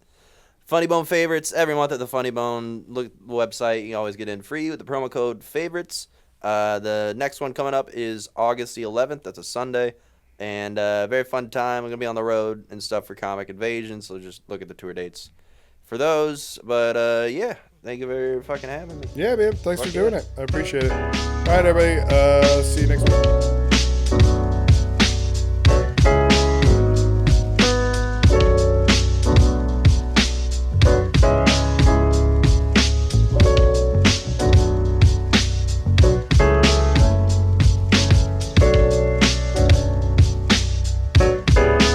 Speaker 2: Funny Bone Favorites every month at the Funny Bone website. You always get in free with the promo code Favorites. The next one coming up is August the 11th. That's a Sunday. And very fun time. I'm going to be on the road and stuff for Comic Invasion, so just look at the tour dates for those. But, yeah, thank you for fucking having me.
Speaker 1: Yeah, man. Thanks for doing it. I appreciate it. All right, everybody. See you next week.